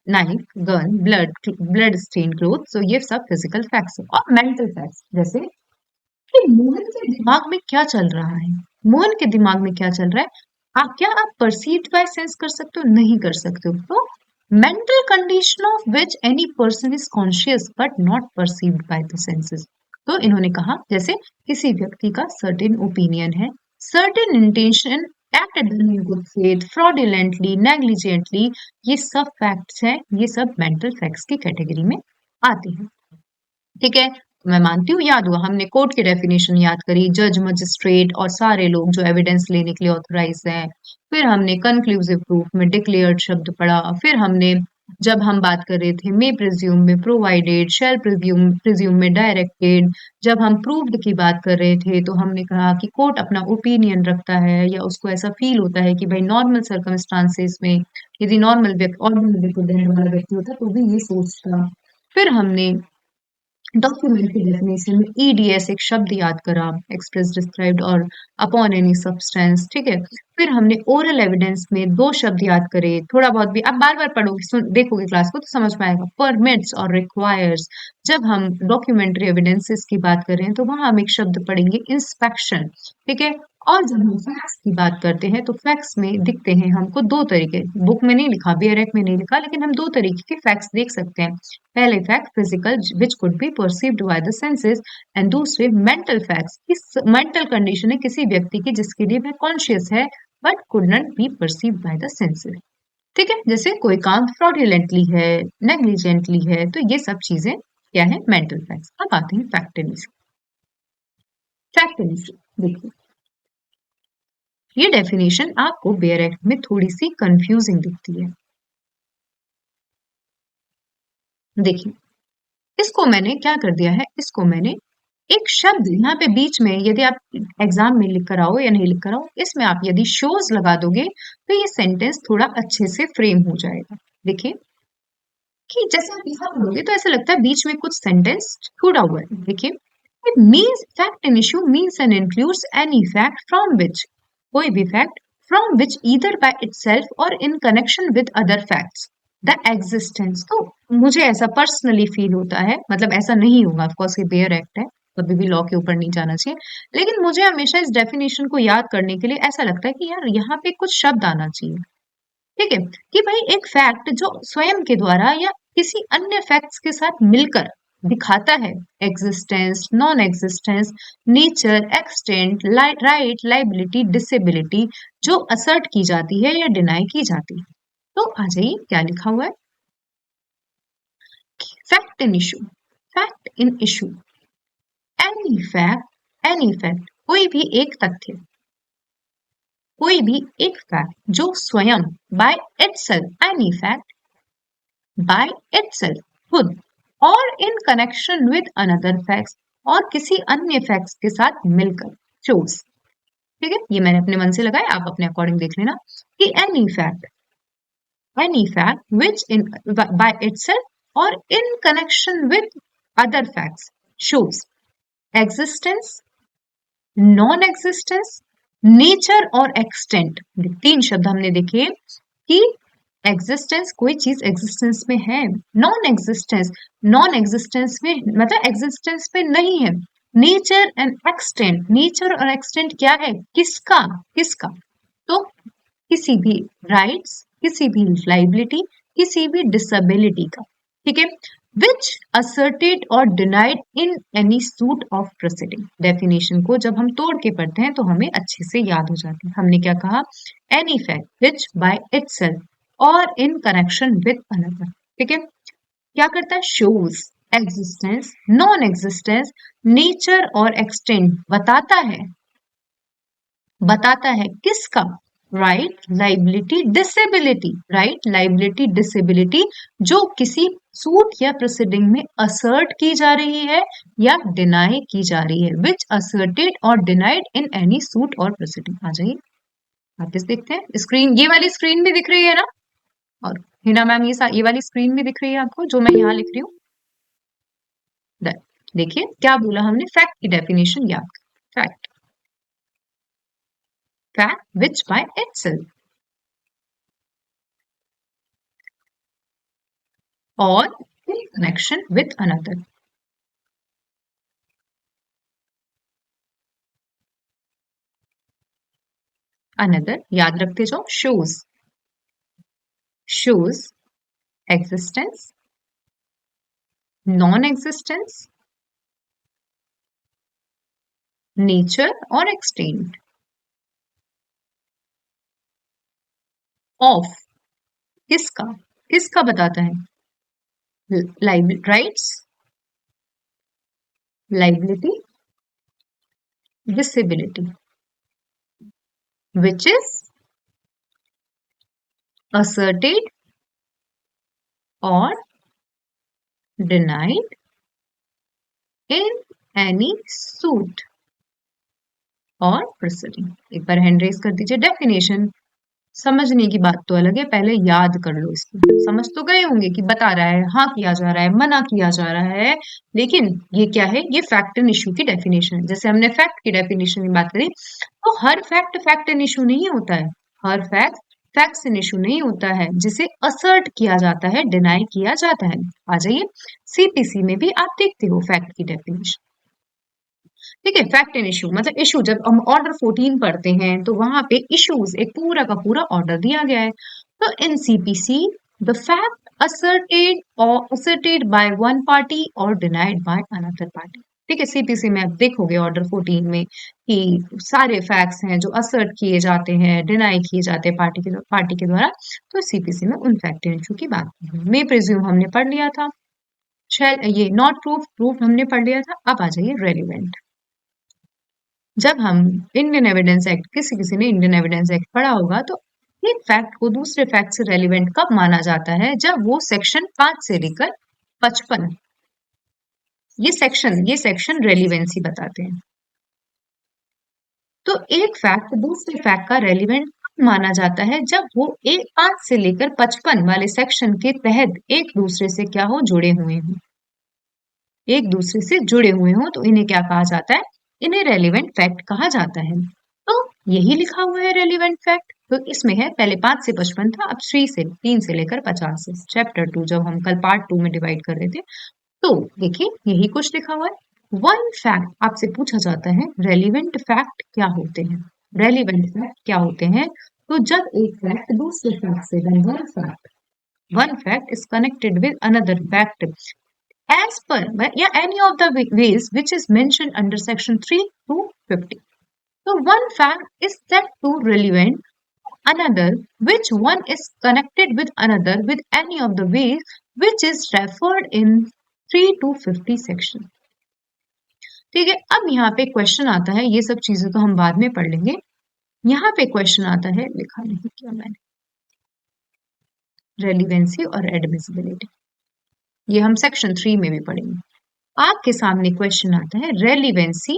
knife, gun, blood stain cloth, तो ये सब फिजिकल फैक्ट्स है। और मेंटल फैक्ट्स जैसे कि मोहन के दिमाग में क्या चल रहा है, मोहन के दिमाग में क्या चल रहा है, क्या आप परसीव्ड बाय सेंस कर सकते हो? नहीं कर सकते हो। तो mental condition of which any person is conscious but not perceived by the senses. तो इन्होंने कहा जैसे किसी व्यक्ति का सर्टेन ओपिनियन है, certain intention, acted in good faith, fraudulently, negligently, ये सब फैक्ट्स हैं, ये सब मेंटल फैक्ट्स की कैटेगरी में आते हैं। ठीक है, तो मैं मानती हूँ याद हुआ, हमने कोर्ट की डेफिनेशन याद करी, जज, मजिस्ट्रेट और सारे लोग जो एविडेंस लेने के लिए ऑथराइज हैं। फिर हमने कंक्लूसिव प्रूफ में डिक्लेयर्ड शब्द पढ़ा। फिर हमने जब हम बात कर रहे थे मे प्रिज्यूम में प्रोवाइडेड, शैल प्रिज्यूम में डायरेक्टेड, जब हम प्रूव्ड की बात कर रहे थे तो हमने कहा कि कोर्ट अपना ओपिनियन रखता है या उसको ऐसा फील होता है कि भाई नॉर्मल सर्कमस्टांसेस में यदि नॉर्मल व्यक्ति, ऑर्डिनरी वाला व्यक्ति होता तो भी ये सोचता। फिर हमने डॉक्यूमेंट की डेफिनेशन में ईडीएस एक शब्द याद करा, एक्सप्रेस, डिस्क्राइब्ड और अपॉन एनी सब्सटेंस। ठीक है, फिर हमने ओरल एविडेंस में दो शब्द याद करे, थोड़ा बहुत भी आप बार बार पढ़ोगे, देखोगे क्लास को तो समझ में आएगा, परमिट्स और रिक्वायर्स। जब हम डॉक्यूमेंट्री एविडेंसेस की बात कर रहे हैं तो वहां हम एक शब्द पढ़ेंगे इंस्पेक्शन। ठीक है, और जब हम फैक्ट्स की बात करते हैं तो फैक्ट्स में दिखते हैं हमको दो तरीके, बुक में नहीं लिखा, BRF में नहीं लिखा, लेकिन हम दो तरीके के फैक्ट्स देख सकते हैं। पहले fact physical which could be perceived by the senses, and दूसरे मेंटल फैक्ट्स, इस मेंटल कंडीशन है किसी व्यक्ति की जिसके लिए वह कॉन्शियस है but could not be perceived by the senses. ठीक है, जैसे कोई काम फ्रॉडुलेंटली है, नेग्लिजेंटली है, तो ये सब चीजें क्या है? Mental facts. अब आते हैं fact and issue. Fact and issue देखिए, ये डेफिनेशन आपको बेयर एक्ट में थोड़ी सी कंफ्यूजिंग दिखती है। देखिए, इसको मैंने क्या कर दिया है, इसको मैंने एक शब्द यहाँ पे बीच में, यदि आप एग्जाम में लिख कर आओ या नहीं लिख कर आओ, इसमें आप यदि शोज लगा दोगे तो ये सेंटेंस थोड़ा अच्छे से फ्रेम हो जाएगा। देखिए कि जैसे आप यहाँ पढ़ोगे तो ऐसा लगता है बीच में कुछ सेंटेंस छूटा हुआ है। देखिए, it means fact and issue means and includes any fact from which, कोई भी fact from which either by itself or in connection with other facts the existence. तो मुझे ऐसा पर्सनली फील होता है, मतलब ऐसा नहीं होगा, ऑफकोर्स ये बेयर एक्ट है, कभी भी लॉ के ऊपर नहीं जाना चाहिए, लेकिन मुझे हमेशा इस डेफिनेशन को याद करने के लिए ऐसा लगता है कि यार यहाँ पे कुछ शब्द आना चाहिए। ठीक है, कि भाई एक फैक्ट जो स्वयं के द्वारा या किसी अन्य फैक्ट्स के साथ मिलकर दिखाता है existence, non existence, nature, extent, right, liability, disability, जो असर्ट की जाती है या डिनाई की जाती है। तो आ जाइए क्या लिखा हुआ है, fact in issue, fact in issue, any fact, कोई भी एक तथ्य, कोई भी एक फैक्ट जो स्वयं by itself, any fact by itself, खुद, और in connection with another facts, और किसी अन्य फैक्ट्स के साथ मिलकर, शोज। ठीक है, ये मैंने अपने मन से लगाया, आप अपने अकॉर्डिंग देख लेना कि any fact which in by itself or in connection with other facts shows existence, non existence, nature or extent. तीन शब्द हमने देखे कि एग्जिस्टेंस, कोई चीज एग्जिस्टेंस में है, नॉन एग्जिस्टेंस में मतलब एग्जिस्टेंस में नहीं है, nature and extent, nature or extent क्या है, किसका, तो किसी भी राइट्स, किसी भी लाइबिलिटी, किसी भी डिसेबिलिटी का। ठीक है, which asserted or denied in any suit of proceeding। Definition को जब हम तोड़ के पढ़ते हैं तो हमें अच्छे से याद हो जाती है। हमने क्या कहा, any fact which by itself or in connection with another। ठीक है, क्या करता है, shows existence, non existence, nature और extent, बताता है किसका, right, liability, disability, right, liability, disability, जो किसी सूट या प्रोसीडिंग में असर्ट की जा रही है या डिनाई की जा रही है, विच असर्टेड और denied in any suit or proceeding. आ जाइए वापस देखते हैं, स्क्रीन, ये वाली स्क्रीन भी दिख रही है ना, और हिना मैम ये वाली स्क्रीन भी दिख रही है आपको जो मैं यहाँ लिख रही हूँ। देखिए क्या बोला हमने, फैक्ट की डेफिनेशन याद। Fact, fact which bye itself और in connection with another। another याद रखते जाओ, shows existence, non-existence, nature और extent of, किसका बताता है, rights, liability, visibility, which is asserted or denied in any suit और proceeding। एक बार हैंड रेज कर दीजिए। डेफिनेशन समझने की बात तो अलग है, पहले याद कर लो इसको। समझ तो गए होंगे कि बता रहा है, हाँ किया जा रहा है, मना किया जा रहा है, लेकिन ये क्या है, ये फैक्ट एंड इशू की डेफिनेशन है। जैसे हमने फैक्ट की डेफिनेशन की बात करी, तो हर फैक्ट एंड इशू नहीं होता है, हर फैक्ट्स एंड इशू नहीं होता है जिसे असर्ट किया जाता है, डिनाई किया जाता है। आ जाइए, सीपीसी में भी आप देखते हो फैक्ट की डेफिनेशन। ठीक है, फैक्ट एंड इशू मतलब इशू, जब हम ऑर्डर 14 पढ़ते हैं तो वहां पे इश्यूज एक पूरा का पूरा ऑर्डर दिया गया है। तो in CPC the fact asserted by one party or denied by another party. ठीक है, सीपीसी में आप देखोगे ऑर्डर 14 में कि सारे फैक्ट्स हैं जो असर्ट किए जाते हैं, डिनाई किए जाते हैं पार्टी के द्वारा। तो सीपीसी में उन फैक्ट एंड इशू की बात मे प्रिज्यूम हमने पढ़ लिया था, ये नॉट प्रूफ हमने पढ़ लिया था। अब आ जाइए रेलिवेंट। जब हम इंडियन एविडेंस एक्ट, किसी ने इंडियन एविडेंस एक्ट पढ़ा होगा, तो एक फैक्ट को दूसरे फैक्ट से रेलिवेंट कब माना जाता है, जब वो सेक्शन 5 से लेकर 55, ये सेक्शन रेलिवेंसी बताते हैं। तो एक फैक्ट दूसरे फैक्ट का रेलिवेंट माना जाता है जब वो 5 से लेकर 55 वाले सेक्शन के तहत एक दूसरे से क्या हो, जुड़े हुए हों, एक दूसरे से जुड़े हुए हों, तो इन्हें क्या कहा जाता है, इन्हें रेलिवेंट फैक्ट कहा जाता है। तो यही लिखा हुआ है रेलिवेंट फैक्ट। तो इसमें है, पहले 5 से 55 था, अब 3 से लेकर 50 है। चैप्टर 2 जब हम कल पार्ट 2 में डिवाइड कर रहे थे, तो देखिए यही कुछ लिखा हुआ है। वन फैक्ट आपसे पूछा जाता है, रेलिवेंट फैक्ट क्या होते हैं, रेलिवेंट फैक्ट क्या होते हैं। तो जब एक फैक्ट दूसरे फैक्ट से, one fact is connected with another fact as per any of the ways which is mentioned under section 3 to 50. So one fact is said to relevant another which one is connected with another with any of the ways which is referred in 3 to 50 section. ठीक है, अब यहाँ पे question आता है, ये सब चीजें तो हम बाद में पढ़ लेंगे। यहाँ पे क्वेश्चन आता है, लिखा नहीं किया मैंने, रेलिवेंसी और एडमिसिबिलिटी, ये हम सेक्शन 3 में भी पढ़ेंगे। आपके सामने क्वेश्चन आता है रेलिवेंसी,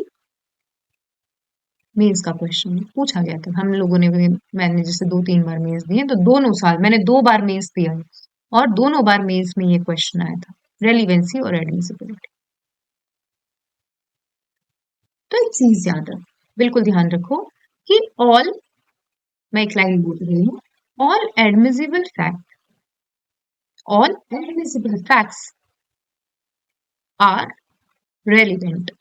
मेंस का क्वेश्चन पूछा गया था हम लोगों ने, मैंने जैसे 2-3 बार मेंस दिए, तो दोनों साल मैंने 2 बार मेंस दिया है और दोनों बार मेंस में ये क्वेश्चन आया था, रेलिवेंसी और एडमिसिबिलिटी। तो एक चीज याद रखो, बिल्कुल ध्यान रखो कि ऑल, मैं एक लाइन बोल रही हूँ, all admissible facts are relevant.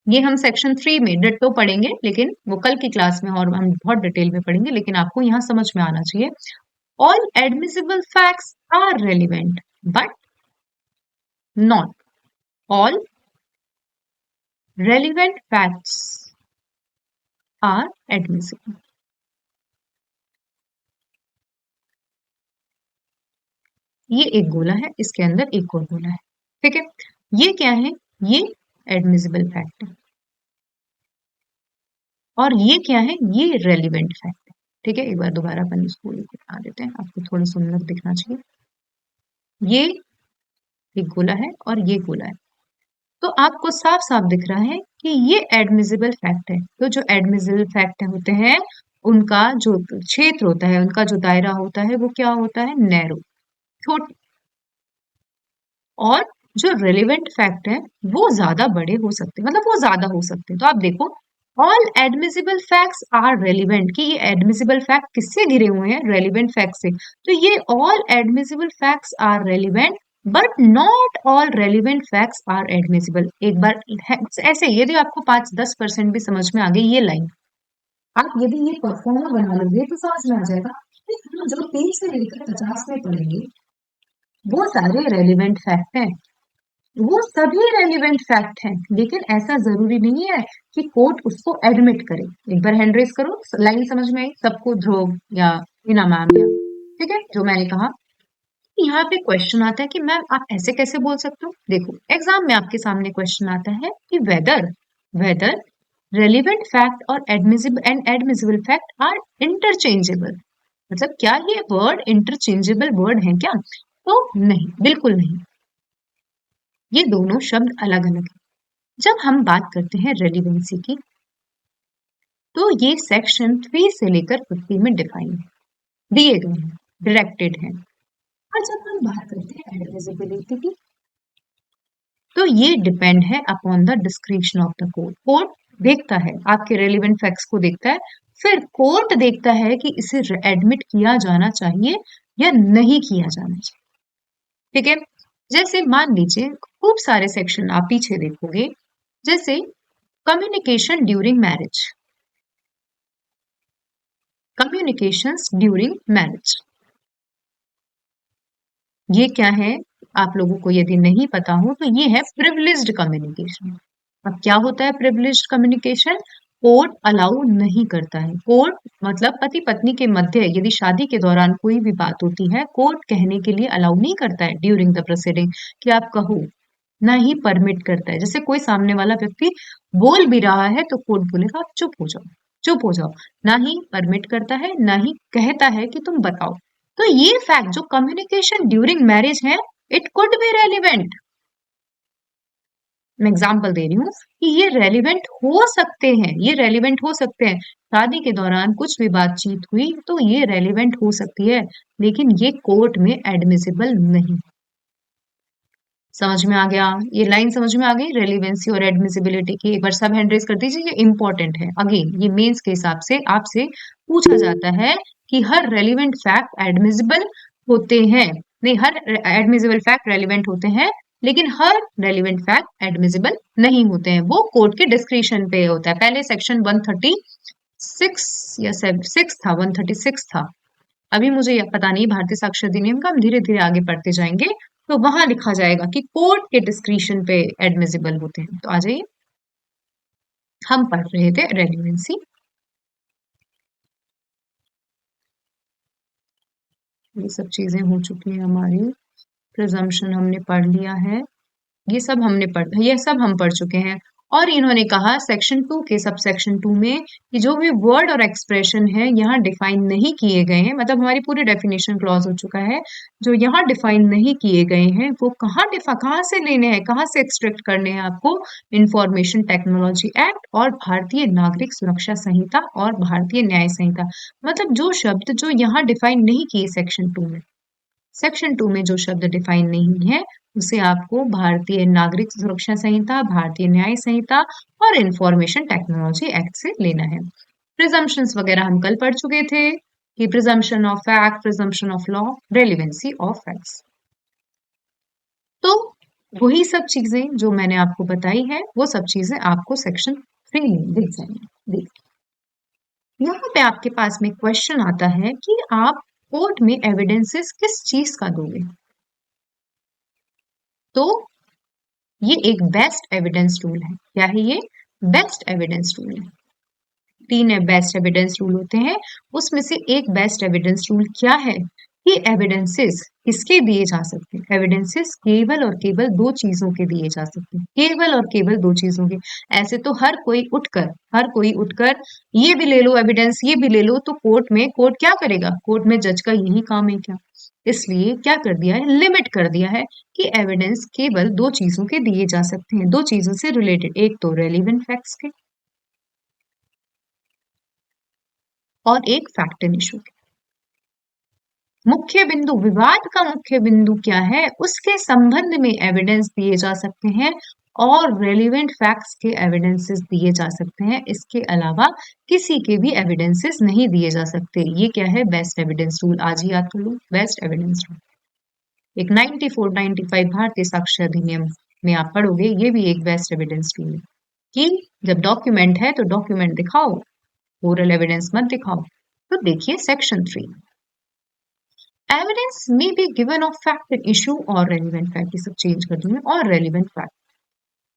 ये हम सेक्शन 3 में डिट्टो पढ़ेंगे, लेकिन वो कल की क्लास में और हम बहुत डिटेल में पढ़ेंगे, लेकिन आपको यहाँ समझ में आना चाहिए, all admissible facts are relevant but not all relevant facts are admissible. ये एक गोला है, इसके अंदर एक और गोला है। ठीक है, ये क्या है, ये एडमिसिबल फैक्ट है और ये क्या है, ये रेलिवेंट फैक्ट है। ठीक है, एक बार दोबारा अपन इसको बता देते हैं, आपको थोड़ा सुंदर दिखना चाहिए। ये एक गोला है और ये गोला है, तो आपको साफ साफ दिख रहा है कि ये एडमिसिबल फैक्ट है। तो जो एडमिसिबल फैक्ट होते हैं उनका जो क्षेत्र होता है, उनका जो दायरा होता है वो क्या होता है, नैरो, छोटे। और जो रेलिवेंट फैक्ट है वो ज्यादा बड़े हो सकते हैं, मतलब वो ज्यादा हो सकते हैं। तो आप देखो, all admissible facts are relevant, कि ये एडमिसिबल फैक्ट किससे घिरे हुए हैं, रेलिवेंट फैक्ट से। तो ये all admissible facts are relevant but not all relevant facts are admissible. एक बार ऐसे यदि आपको 5-10% भी समझ में आ गई ये लाइन, आप यदि ये फॉर्मूला बना लोगे तो समझ में आ जाएगा कि हम जो 30 से लेकर 50 में पढ़ेंगे वो सारे रेलिवेंट फैक्ट हैं, वो सभी रेलिवेंट फैक्ट हैं। लेकिन ऐसा जरूरी नहीं है कि कोर्ट उसको एडमिट करे। एक बार हैंड रेस करो, लाइन समझ में आई सबको, ध्रुव या हिना मैम या, ठीक है, जो मैंने कहा। यहाँ पे क्वेश्चन आता है कि मैम आप ऐसे कैसे बोल सकते हो। देखो एग्जाम में आपके सामने क्वेश्चन आता है कि वेदर वेदर रेलिवेंट फैक्ट और एडमिसिबल फैक्ट आर इंटरचेंजेबल, मतलब क्या ये वर्ड इंटरचेंजेबल वर्ड है क्या। तो नहीं, बिल्कुल नहीं, ये दोनों शब्द अलग अलग हैं। जब हम बात करते हैं रेलिवेंसी की, तो ये सेक्शन 3 से लेकर 50 में डिफाइन है, दिए गए हैं, डायरेक्टेड हैं। और जब हम बात करते हैं एडमिसिबिलिटी की, तो ये डिपेंड है upon the description of the court. Court देखता है आपके रेलिवेंट फैक्ट्स को, देखता है, फिर कोर्ट देखता है कि इसे एडमिट किया जाना चाहिए या नहीं किया जाना चाहिए, ठीक है। जैसे मान लीजिए खूब सारे सेक्शन आप पीछे देखोगे, जैसे communication during marriage, communications during marriage, ये क्या है आप लोगों को यदि नहीं पता हो तो ये है प्रिविलेज्ड कम्युनिकेशन। अब क्या होता है प्रिविलेज्ड कम्युनिकेशन, कोर्ट अलाउ नहीं करता है। कोर्ट मतलब पति पत्नी के मध्य यदि शादी के दौरान कोई भी बात होती है, कोर्ट कहने के लिए अलाउ नहीं करता है ड्यूरिंग द प्रोसीडिंग कि आप कहो, ना ही परमिट करता है। जैसे कोई सामने वाला व्यक्ति बोल भी रहा है तो कोर्ट बोलेगा आप चुप हो जाओ, चुप हो जाओ, ना ही परमिट करता है ना ही कहता है कि तुम बताओ। तो ये फैक्ट जो कम्युनिकेशन ड्यूरिंग मैरिज है, इट कुड बी रेलिवेंट। मैं एग्जाम्पल दे रही हूँ कि ये रेलिवेंट हो सकते हैं, ये रेलिवेंट हो सकते हैं। शादी के दौरान कुछ भी बातचीत हुई तो ये रेलिवेंट हो सकती है, लेकिन ये कोर्ट में एडमिसिबल नहीं। समझ में आ गया, ये लाइन समझ में आ गई रेलिवेंसी और एडमिसिबिलिटी की। एक बार सब हैंड रेज कर दीजिए, ये इंपॉर्टेंट है। अगेन ये मेंस के हिसाब से आपसे पूछा जाता है कि हर रेलिवेंट फैक्ट एडमिसिबल होते हैं, नहीं हर एडमिसिबल फैक्ट रेलिवेंट होते हैं, लेकिन हर रेलिवेंट फैक्ट एडमिसिबल नहीं होते हैं। वो कोर्ट के डिस्क्रिप्शन पे होता है। पहले सेक्शन 136 या 6 था, 136 था, अभी मुझे पता नहीं भारतीय साक्षर अधिनियम का, हम धीरे धीरे आगे पढ़ते जाएंगे तो वहां लिखा जाएगा कि कोर्ट के डिस्क्रिप्शन पे एडमिसिबल होते हैं। तो आ जाइए, हम पढ़ रहे थे रेलिवेंसी। ये सब चीजें हो चुकी हैं हमारी, प्रिजम्पशन हमने पढ़ लिया है, ये सब हम पढ़ चुके हैं। और इन्होंने कहा सेक्शन 2 के सब सेक्शन 2 में कि जो भी वर्ड और एक्सप्रेशन है यहाँ डिफाइन नहीं किए गए हैं, मतलब हमारी पूरी डेफिनेशन क्लॉज हो चुका है, जो यहाँ डिफाइन नहीं किए गए हैं वो कहाँ से लेने हैं, कहाँ से एक्सट्रैक्ट करने हैं आपको, इंफॉर्मेशन टेक्नोलॉजी एक्ट और भारतीय नागरिक सुरक्षा संहिता और भारतीय न्याय संहिता। मतलब जो शब्द जो यहाँ डिफाइन नहीं किए सेक्शन 2 में, सेक्शन 2 में जो शब्द डिफाइन नहीं है उसे आपको भारतीय नागरिक सुरक्षा संहिता, भारतीय न्याय संहिता और इंफॉर्मेशन टेक्नोलॉजी एक्ट से लेना है। प्रिजम्पशंस वगैरह हम कल पढ़ चुके थे कि presumption of fact, presumption of law, relevancy of facts. तो वही सब चीजें जो मैंने आपको बताई है वो सब चीजें आपको सेक्शन 3 में दिख जाएंगी। यहाँ पे आपके पास में क्वेश्चन आता है कि आप कोर्ट में एविडेंसेस किस चीज का दोगे। तो ये एक बेस्ट एविडेंस रूल है। क्या है ये? बेस्ट एविडेंस रूल है। 3 बेस्ट एविडेंस रूल होते हैं, उसमें से एक बेस्ट एविडेंस रूल क्या है कि एविडेंसेस किसके दिए जा सकते हैं। एविडेंसेस केवल और केवल 2 चीजों के दिए जा सकते हैं, केवल और केवल 2 चीजों के। ऐसे तो हर कोई उठकर ये भी ले लो एविडेंस, ये भी ले लो, तो कोर्ट क्या करेगा, कोर्ट में जज का यही काम है क्या। इसलिए क्या कर दिया है, लिमिट कर दिया है कि एविडेंस केवल 2 चीजों के दिए जा सकते हैं, 2 चीजों से रिलेटेड, एक तो रेलिवेंट फैक्ट्स के और एक फैक्ट इन इशू। मुख्य बिंदु, विवाद का मुख्य बिंदु क्या है, उसके संबंध में एविडेंस दिए जा सकते हैं और रेलिवेंट फैक्ट्स के एविडेंसेस दिए जा सकते हैं। इसके अलावा किसी के भी एविडेंसेस नहीं दिए जा सकते। ये क्या है? Best evidence rule. आज ही याद कर लो, बेस्ट एविडेंस रूल। एक 94-95 भारतीय साक्ष्य अधिनियम में आप पढ़ोगे, ये भी एक बेस्ट एविडेंस रूल है कि जब डॉक्यूमेंट है तो डॉक्यूमेंट दिखाओ, ओरल एविडेंस मत दिखाओ। तो देखिए section 3, evidence may be given of fact and issue or relevant fact। ये सब चेंज कर दूंगी, और relevant fact।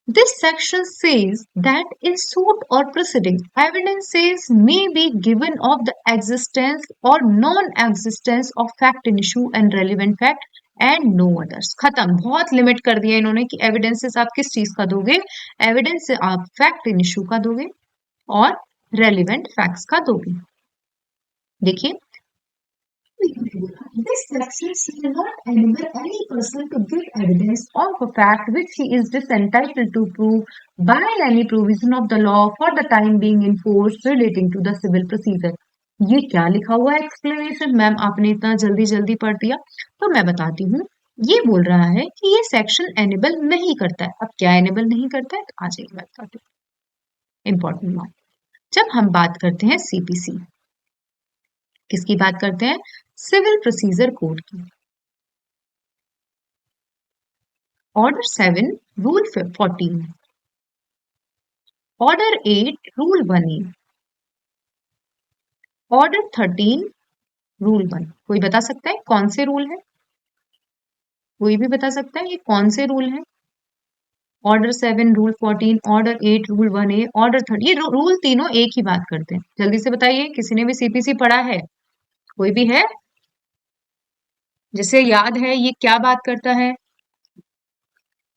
This section says that in suit or proceeding, evidences may be given of the existence or non-existence of fact and issue and relevant fact and no others। खत्म, बहुत limit कर दिया इन्होंने कि evidences आप किस चीज का दोगे। एविडेंस आप फैक्ट इन इशू का दोगे और रेलिवेंट फैक्ट्स का दोगे। देखिए, this section shall not enable any person to give evidence of a fact which he is disentitled to prove by any provision of the law for the time being in force relating to the civil procedure। ये क्या लिखा हुआ है explanation? Ma'am आपने इतना जल्दी जल्दी पढ़ दिया, तो मैं बताती हूँ। ये बोल रहा है कि ये सेक्शन एनेबल नहीं करता है। अब क्या एनेबल नहीं करता है, तो आ जाइए मैं बताती हूँ। इंपॉर्टेंट बात, जब हम बात करते हैं सीपीसी, किसकी बात करते हैं? सिविल प्रोसीजर कोड की। Order 7 rule 14, order 8 rule 1A, order 13 rule 1। कोई बता सकता है कौन से रूल है? कोई भी बता सकता है ये कौन से रूल है? Order 7 rule 14, order 8 rule 1A, order 13। ये रूल तीनों एक ही बात करते हैं। जल्दी से बताइए, किसी ने भी सीपीसी पढ़ा है? कोई भी है जिसे याद है ये क्या बात करता है?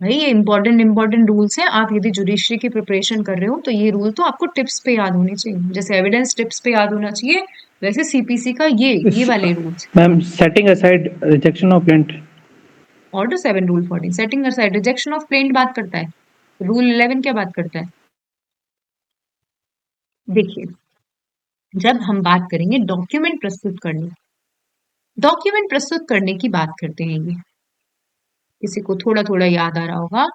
भाई ये इंपॉर्टेंट रूल्स हैं। आप यदि जुडिशरी की प्रिपरेशन कर रहे हो तो ये रूल तो आपको टिप्स पे याद होने चाहिए, जैसे एविडेंस टिप्स पे याद होना चाहिए, वैसे सीपीसी का ये वाले rules. Ma'am setting aside rejection of plaint, order 7 rule 14 setting aside rejection of plaint बात करता है। रूल 11 क्या बात करता है? देखिए, जब हम बात करेंगे डॉक्यूमेंट प्रस्तुत करने, डॉक्यूमेंट प्रस्तुत करने की बात करते हैं, ये किसी को थोड़ा थोड़ा याद आ रहा होगा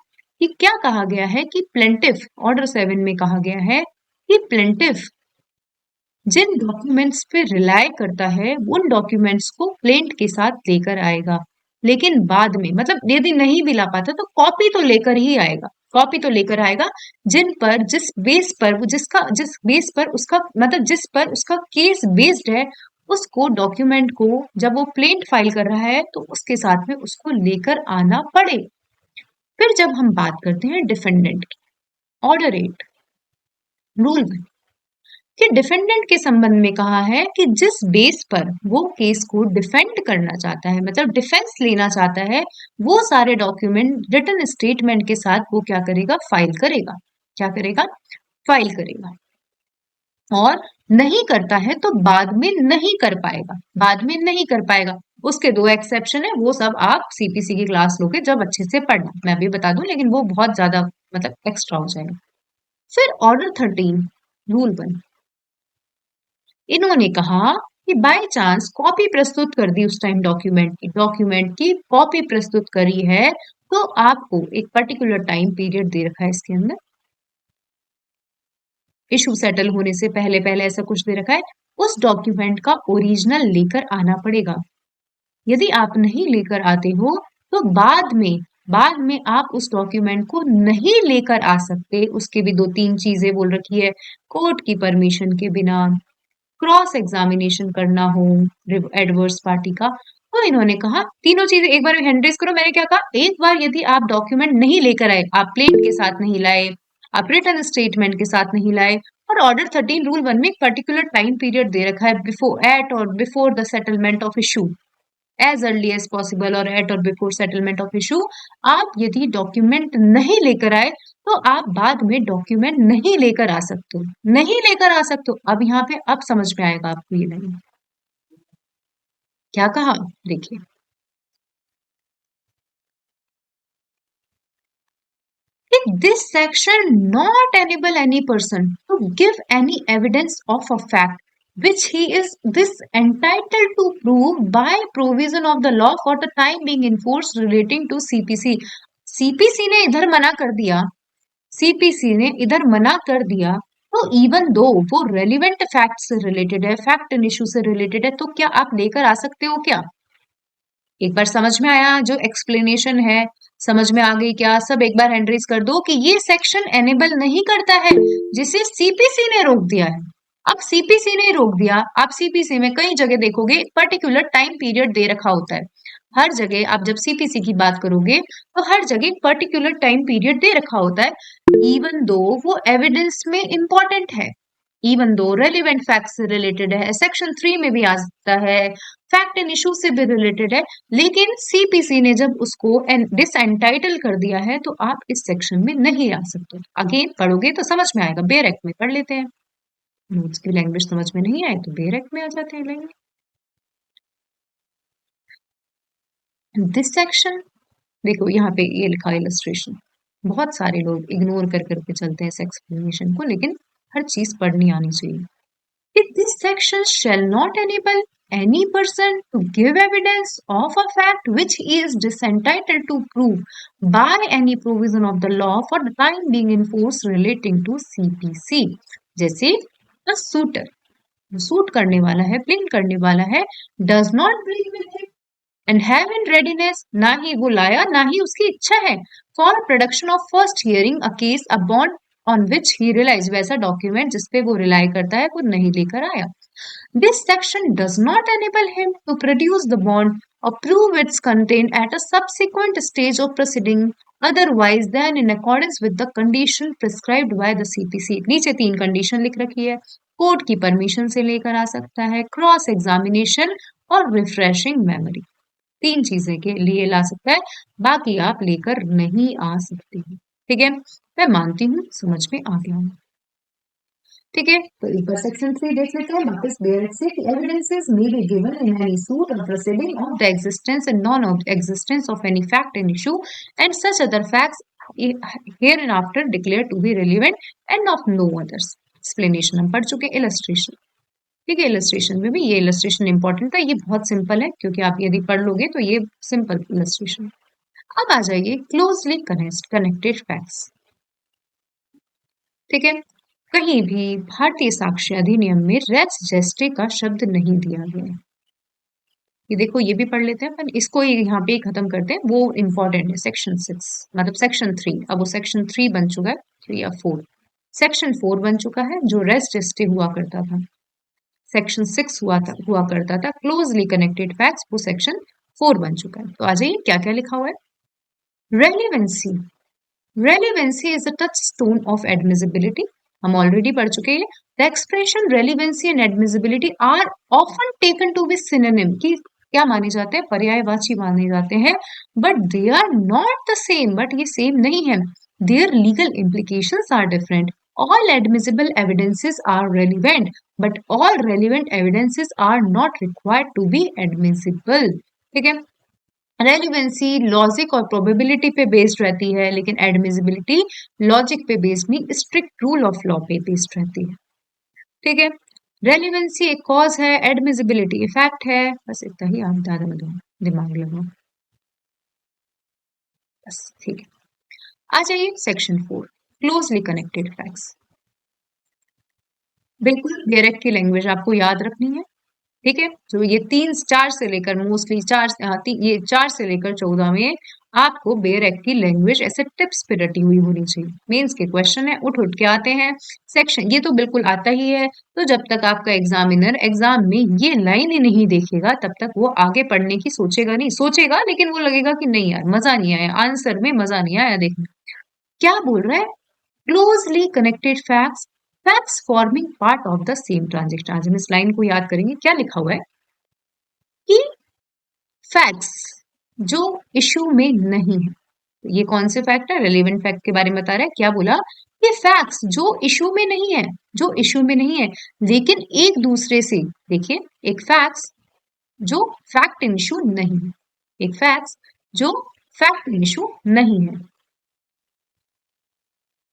कि क्या कहा गया है कि प्लेंटिफ, ऑर्डर 7 में कहा गया है कि प्लेंटिफ जिन डॉक्यूमेंट्स पे रिलाय करता है उन डॉक्यूमेंट्स को प्लेंट के साथ लेकर आएगा, लेकिन बाद में, मतलब यदि नहीं भी ला पाता तो कॉपी तो लेकर ही आएगा, कॉपी तो लेकर आएगा जिन पर, जिस बेस पर वो, जिस बेस पर उसका, मतलब जिस पर उसका केस बेस्ड है, उसको डॉक्यूमेंट को जब वो प्लेंट फाइल कर रहा है तो उसके साथ में उसको लेकर आना पड़े। फिर जब हम बात करते हैं डिफेंडेंट की, ऑर्डर 8 रूल 1 कि डिफेंडेंट के संबंध में कहा है कि जिस बेस पर वो केस को डिफेंड करना चाहता है, मतलब डिफेंस लेना चाहता है, वो सारे डॉक्यूमेंट रिटन स्टेटमेंट के साथ वो क्या करेगा? फाइल करेगा। क्या करेगा? फाइल करेगा। और नहीं करता है तो बाद में नहीं कर पाएगा, बाद में नहीं कर पाएगा। उसके 2 एक्सेप्शन है, वो सब आप सीपीसी की क्लास लोगे जब अच्छे से पढ़ना, मैं भी बता दूं, लेकिन वो बहुत ज्यादा मतलब एक्स्ट्रा हो जाएगा। फिर ऑर्डर 13 रूल 1, इन्होंने कहा कि बाय चांस कॉपी प्रस्तुत कर दी उस टाइम डॉक्यूमेंट की कॉपी प्रस्तुत करी है, तो आपको एक पर्टिकुलर टाइम पीरियड दे रखा है इसके अंदर, इशू सेटल होने से पहले पहले ऐसा कुछ दे रखा है, उस डॉक्यूमेंट का ओरिजिनल लेकर आना पड़ेगा। यदि आप नहीं लेकर आते हो तो बाद में आप उस डॉक्यूमेंट को नहीं लेकर आ सकते। उसके भी 2-3 चीजें बोल रखी है, कोर्ट की परमिशन के बिना, क्रॉस एग्जामिनेशन करना हो एडवर्स पार्टी का। तो इन्होंने कहा तीनों चीजें एक बार हैंड रेज करो। मैंने क्या कहा? एक बार यदि आप डॉक्यूमेंट नहीं लेकर आए, आप प्लेंट के साथ नहीं लाए, आप रिटन स्टेटमेंट के साथ नहीं लाए, और ऑर्डर 13 रूल 1 में एक पर्टिकुलर टाइम पीरियड दे रखा है, before, at or before the settlement of issue, as early as possible और at or before settlement of issue, आप यदि डॉक्यूमेंट नहीं लेकर आए तो आप बाद में डॉक्यूमेंट नहीं लेकर आ सकते हो, नहीं लेकर आ सकते हो। अब यहाँ पे अब समझ में आएगा आपको ये नहीं क्या कहा, देखिए, this section not enable any person to give any evidence of a fact which he is this entitled to prove by provision of the law for the time being enforced relating to CPC. CPC ने इधर मना कर दिया, CPC ने इधर मना कर दिया, तो इवन दो वो रेलिवेंट फैक्ट से रिलेटेड है, फैक्ट एंड इशू से रिलेटेड है, तो क्या आप लेकर आ सकते हो क्या? एक बार समझ में आया जो एक्सप्लेनेशन है, समझ में आ गई क्या? सब एक बार हैंड रेज कर दो कि ये सेक्शन एनेबल नहीं करता है जिसे सीपीसी ने रोक दिया है। अब सीपीसी ने रोक दिया, आप सीपीसी में कई जगह देखोगे पर्टिकुलर टाइम पीरियड दे रखा होता है। हर जगह आप जब सीपीसी की बात करोगे तो हर जगह पर्टिकुलर टाइम पीरियड दे रखा होता है, इवन दो वो एविडेंस में इंपॉर्टेंट है, इवन दो रेलिवेंट फैक्ट से रिलेटेड है, सेक्शन 3 में भी आ सकता है, फैक्ट एंड इशू से भी रिलेटेड है, लेकिन सीपीसी ने जब उसको डिसएंटाइटल कर दिया है तो आप इस सेक्शन में नहीं आ सकते। अगेन पढ़ोगे तो समझ में आएगा, बेयर एक्ट में पढ़ लेते हैं, नोट्स की लैंग्वेज समझ में नहीं आए तो बेयर एक्ट में आ जाते हैं लैंग्वेज। दिस सेक्शन देखो यहाँ पे ये लिखा इलस्ट्रेशन, बहुत सारे लोग इग्नोर कर करके चलते हैं इस एक्सप्लेनेशन को, लेकिन हर चीज पढ़नी आनी चाहिए। This section shall not enable any person to give evidence of a fact which he is disentitled to prove by any provision of the law for the time being in force relating to CPC. जैसे a suitor, suit करने वाला है, plane करने वाला है, does not bring with him and have in readiness, ना ही वो लाया ना ही उसकी इच्छा है, for production of first hearing a case upon on which he relies, वैसा डॉक्यूमेंट जिसपे वो रिलाई करता है वो नहीं लेकर आया। This section does not enable him to produce the bond or prove its content at a subsequent stage of proceeding otherwise than in accordance with the condition prescribed by the CPC. नीचे 3 condition लिख रखी है, court की permission से लेकर आ सकता है, cross examination और रिफ्रेशिंग मेमोरी, 3 चीजें के लिए ला सकता है, बाकी आप लेकर नहीं आ सकते। ठीक है, मैं मानती हूँ समझ में आ गया हूँ। ठीक है, तो एक बार सेक्शन 3 देख लेते हैं वापस बेयर से कि evidences may be given in any suit or proceeding of the existence and non existence of any fact and issue and such other facts here and after declare to be relevant and of no others. Explanation हम पढ़ चुके, illustration. ठीक है, illustration में भी ये illustration important था, ये बहुत सिंपल है क्योंकि आप यदि पढ़ लोगे तो ये सिंपल इलस्ट्रेशन। अब आ जाइए क्लोजली कनेक्टेड फैक्ट्स। ठीक है, कहीं भी भारतीय साक्ष्य अधिनियम में रेस जेस्टे का शब्द नहीं दिया गया है। ये देखो, ये भी पढ़ लेते हैं अपन, इसको यहाँ पे खत्म करते हैं, वो इंपॉर्टेंट है। सेक्शन 6 मतलब सेक्शन 3, अब वो सेक्शन 3 बन चुका है, 3 या 4, सेक्शन 4 बन चुका है जो रेस जेस्टे हुआ करता था, सेक्शन 6 हुआ करता था, क्लोजली कनेक्टेड फैक्ट्स वो सेक्शन 4 बन चुका है। तो आ जाइए क्या क्या लिखा हुआ है। Relevancy, relevancy is a touchstone of admissibility, हम ऑलरेडी पढ़ चुके हैं। The expression relevancy and admissibility are often taken to be synonym, की क्या माने जाते हैं, पर्यायवाची माने जाते हैं, but they are not the same, but ये सेम नहीं है, their legal implications are different. All admissible evidences are relevant, but all relevant evidences are not required to be admissible. ठीक है, रेलिवेंसी लॉजिक और प्रोबेबिलिटी पे based रहती है, लेकिन एडमिसिबिलिटी लॉजिक पे बेस्ड नहीं, स्ट्रिक्ट रूल ऑफ लॉ पे बेस्ड रहती है। ठीक है, रेलिवेंसी एक कॉज है, एडमिसिबिलिटी इफेक्ट है, बस इतना ही आप ज्यादा दिमाग लगाओ बस। ठीक है, आ जाइए सेक्शन 4, क्लोजली कनेक्टेड फैक्ट्स। बिल्कुल डायरेक्ट की लैंग्वेज आपको याद रखनी है। ठीक है, तो ये 3-4 से लेकर मोस्टली ये 4 से लेकर 14 में आपको बेयर एक्ट की लैंग्वेज ऐसे टिप्स पे रटी हुई होनी चाहिए। मेंस के क्वेश्चन है, उठ उठ के आते हैं। सेक्शन ये तो बिल्कुल आता ही है, तो जब तक आपका एग्जामिनर एग्जाम में ये लाइन ही नहीं देखेगा तब तक वो आगे पढ़ने की सोचेगा नहीं, सोचेगा लेकिन वो लगेगा कि नहीं यार मजा नहीं आया, आंसर में मजा नहीं आया। देखना क्या बोल रहा है, closely connected facts, facts forming part of the same transaction. आज हम इस लाइन को याद करेंगे, क्या लिखा हुआ है कि फैक्ट्स जो इशू में नहीं है, ये कौन से फैक्ट है, रेलेवेंट फैक्ट के बारे में बता रहा है। क्या बोला, ये फैक्ट्स जो इशू में नहीं है, जो इशू में नहीं है लेकिन एक दूसरे से, देखिए एक फैक्ट्स जो फैक्ट इन इशू नहीं है, एक फैक्ट्स जो फैक्ट इन इशू नहीं है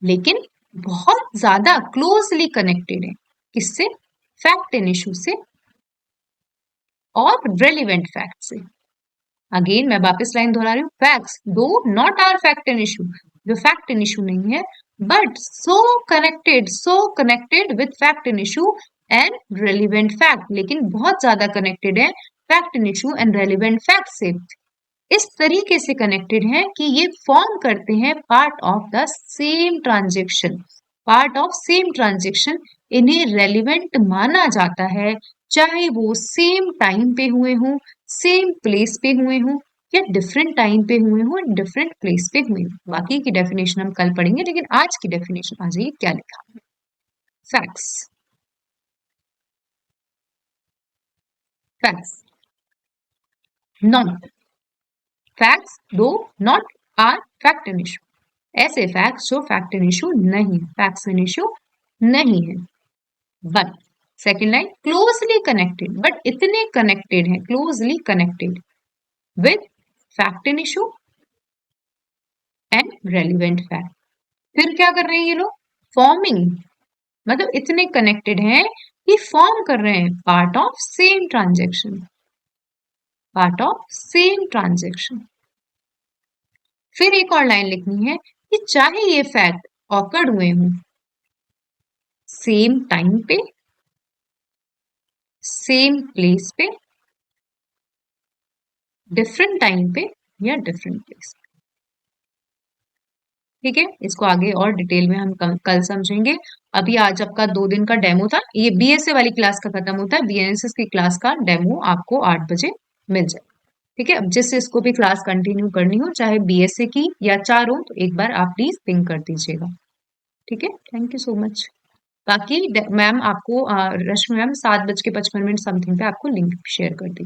लेकिन बहुत ज्यादा क्लोजली कनेक्टेड है, किससे, फैक्ट एंड इशू से और रेलिवेंट फैक्ट से। अगेन मैं वापस लाइन दोहरा रही हूँ, facts though not are fact and issue, जो फैक्ट एंड इशू नहीं है, but so connected with fact and issue and relevant fact, लेकिन बहुत ज्यादा कनेक्टेड है fact and issue and relevant fact से। इस तरीके से कनेक्टेड है कि ये फॉर्म करते हैं part of the same transaction, part of same transaction. इन्हें रेलिवेंट माना जाता है चाहे वो सेम टाइम पे हुए हों, सेम प्लेस पे हुए हों, या डिफरेंट टाइम पे हुए हों, डिफरेंट प्लेस पे हुए हों। बाकी की डेफिनेशन हम कल पढ़ेंगे, लेकिन आज की डेफिनेशन आ जाइए क्या लिखा है। Facts, facts not, facts though not are fact and issue, ऐसे फैक्ट्स जो फैक्ट एंड इशू नहीं है, फैक्ट्स एंड इशू नहीं है। But second line, closely connected, but इतने कनेक्टेड है, closely connected with fact and issue and relevant fact. फिर क्या कर रहे हैं ये लोग, फॉर्मिंग, मतलब इतने कनेक्टेड हैं कि फॉर्म कर रहे हैं part of same transaction, part of same transaction. फिर एक और लाइन लिखनी है कि चाहे ये फैक्ट ऑकर्ड हुए हों सेम टाइम पे, सेम प्लेस पे, डिफरेंट टाइम पे या डिफरेंट प्लेस पे। ठीक है, इसको आगे और डिटेल में हम कल समझेंगे। अभी आज आपका 2 दिन का डेमो था, ये बीएसए वाली क्लास का खत्म होता है, बीएनएसएस की क्लास का डेमो आपको 8 बजे मिल जाए। ठीक है, अब जिससे इसको भी क्लास कंटिन्यू करनी हो, चाहे बीएसए की या 4 हो, तो एक बार आप प्लीज पिंग कर दीजिएगा। ठीक है, थैंक यू सो मच। बाकी मैम आपको रश्मि मैम 7:55 समथिंग पे आपको लिंक शेयर कर दी।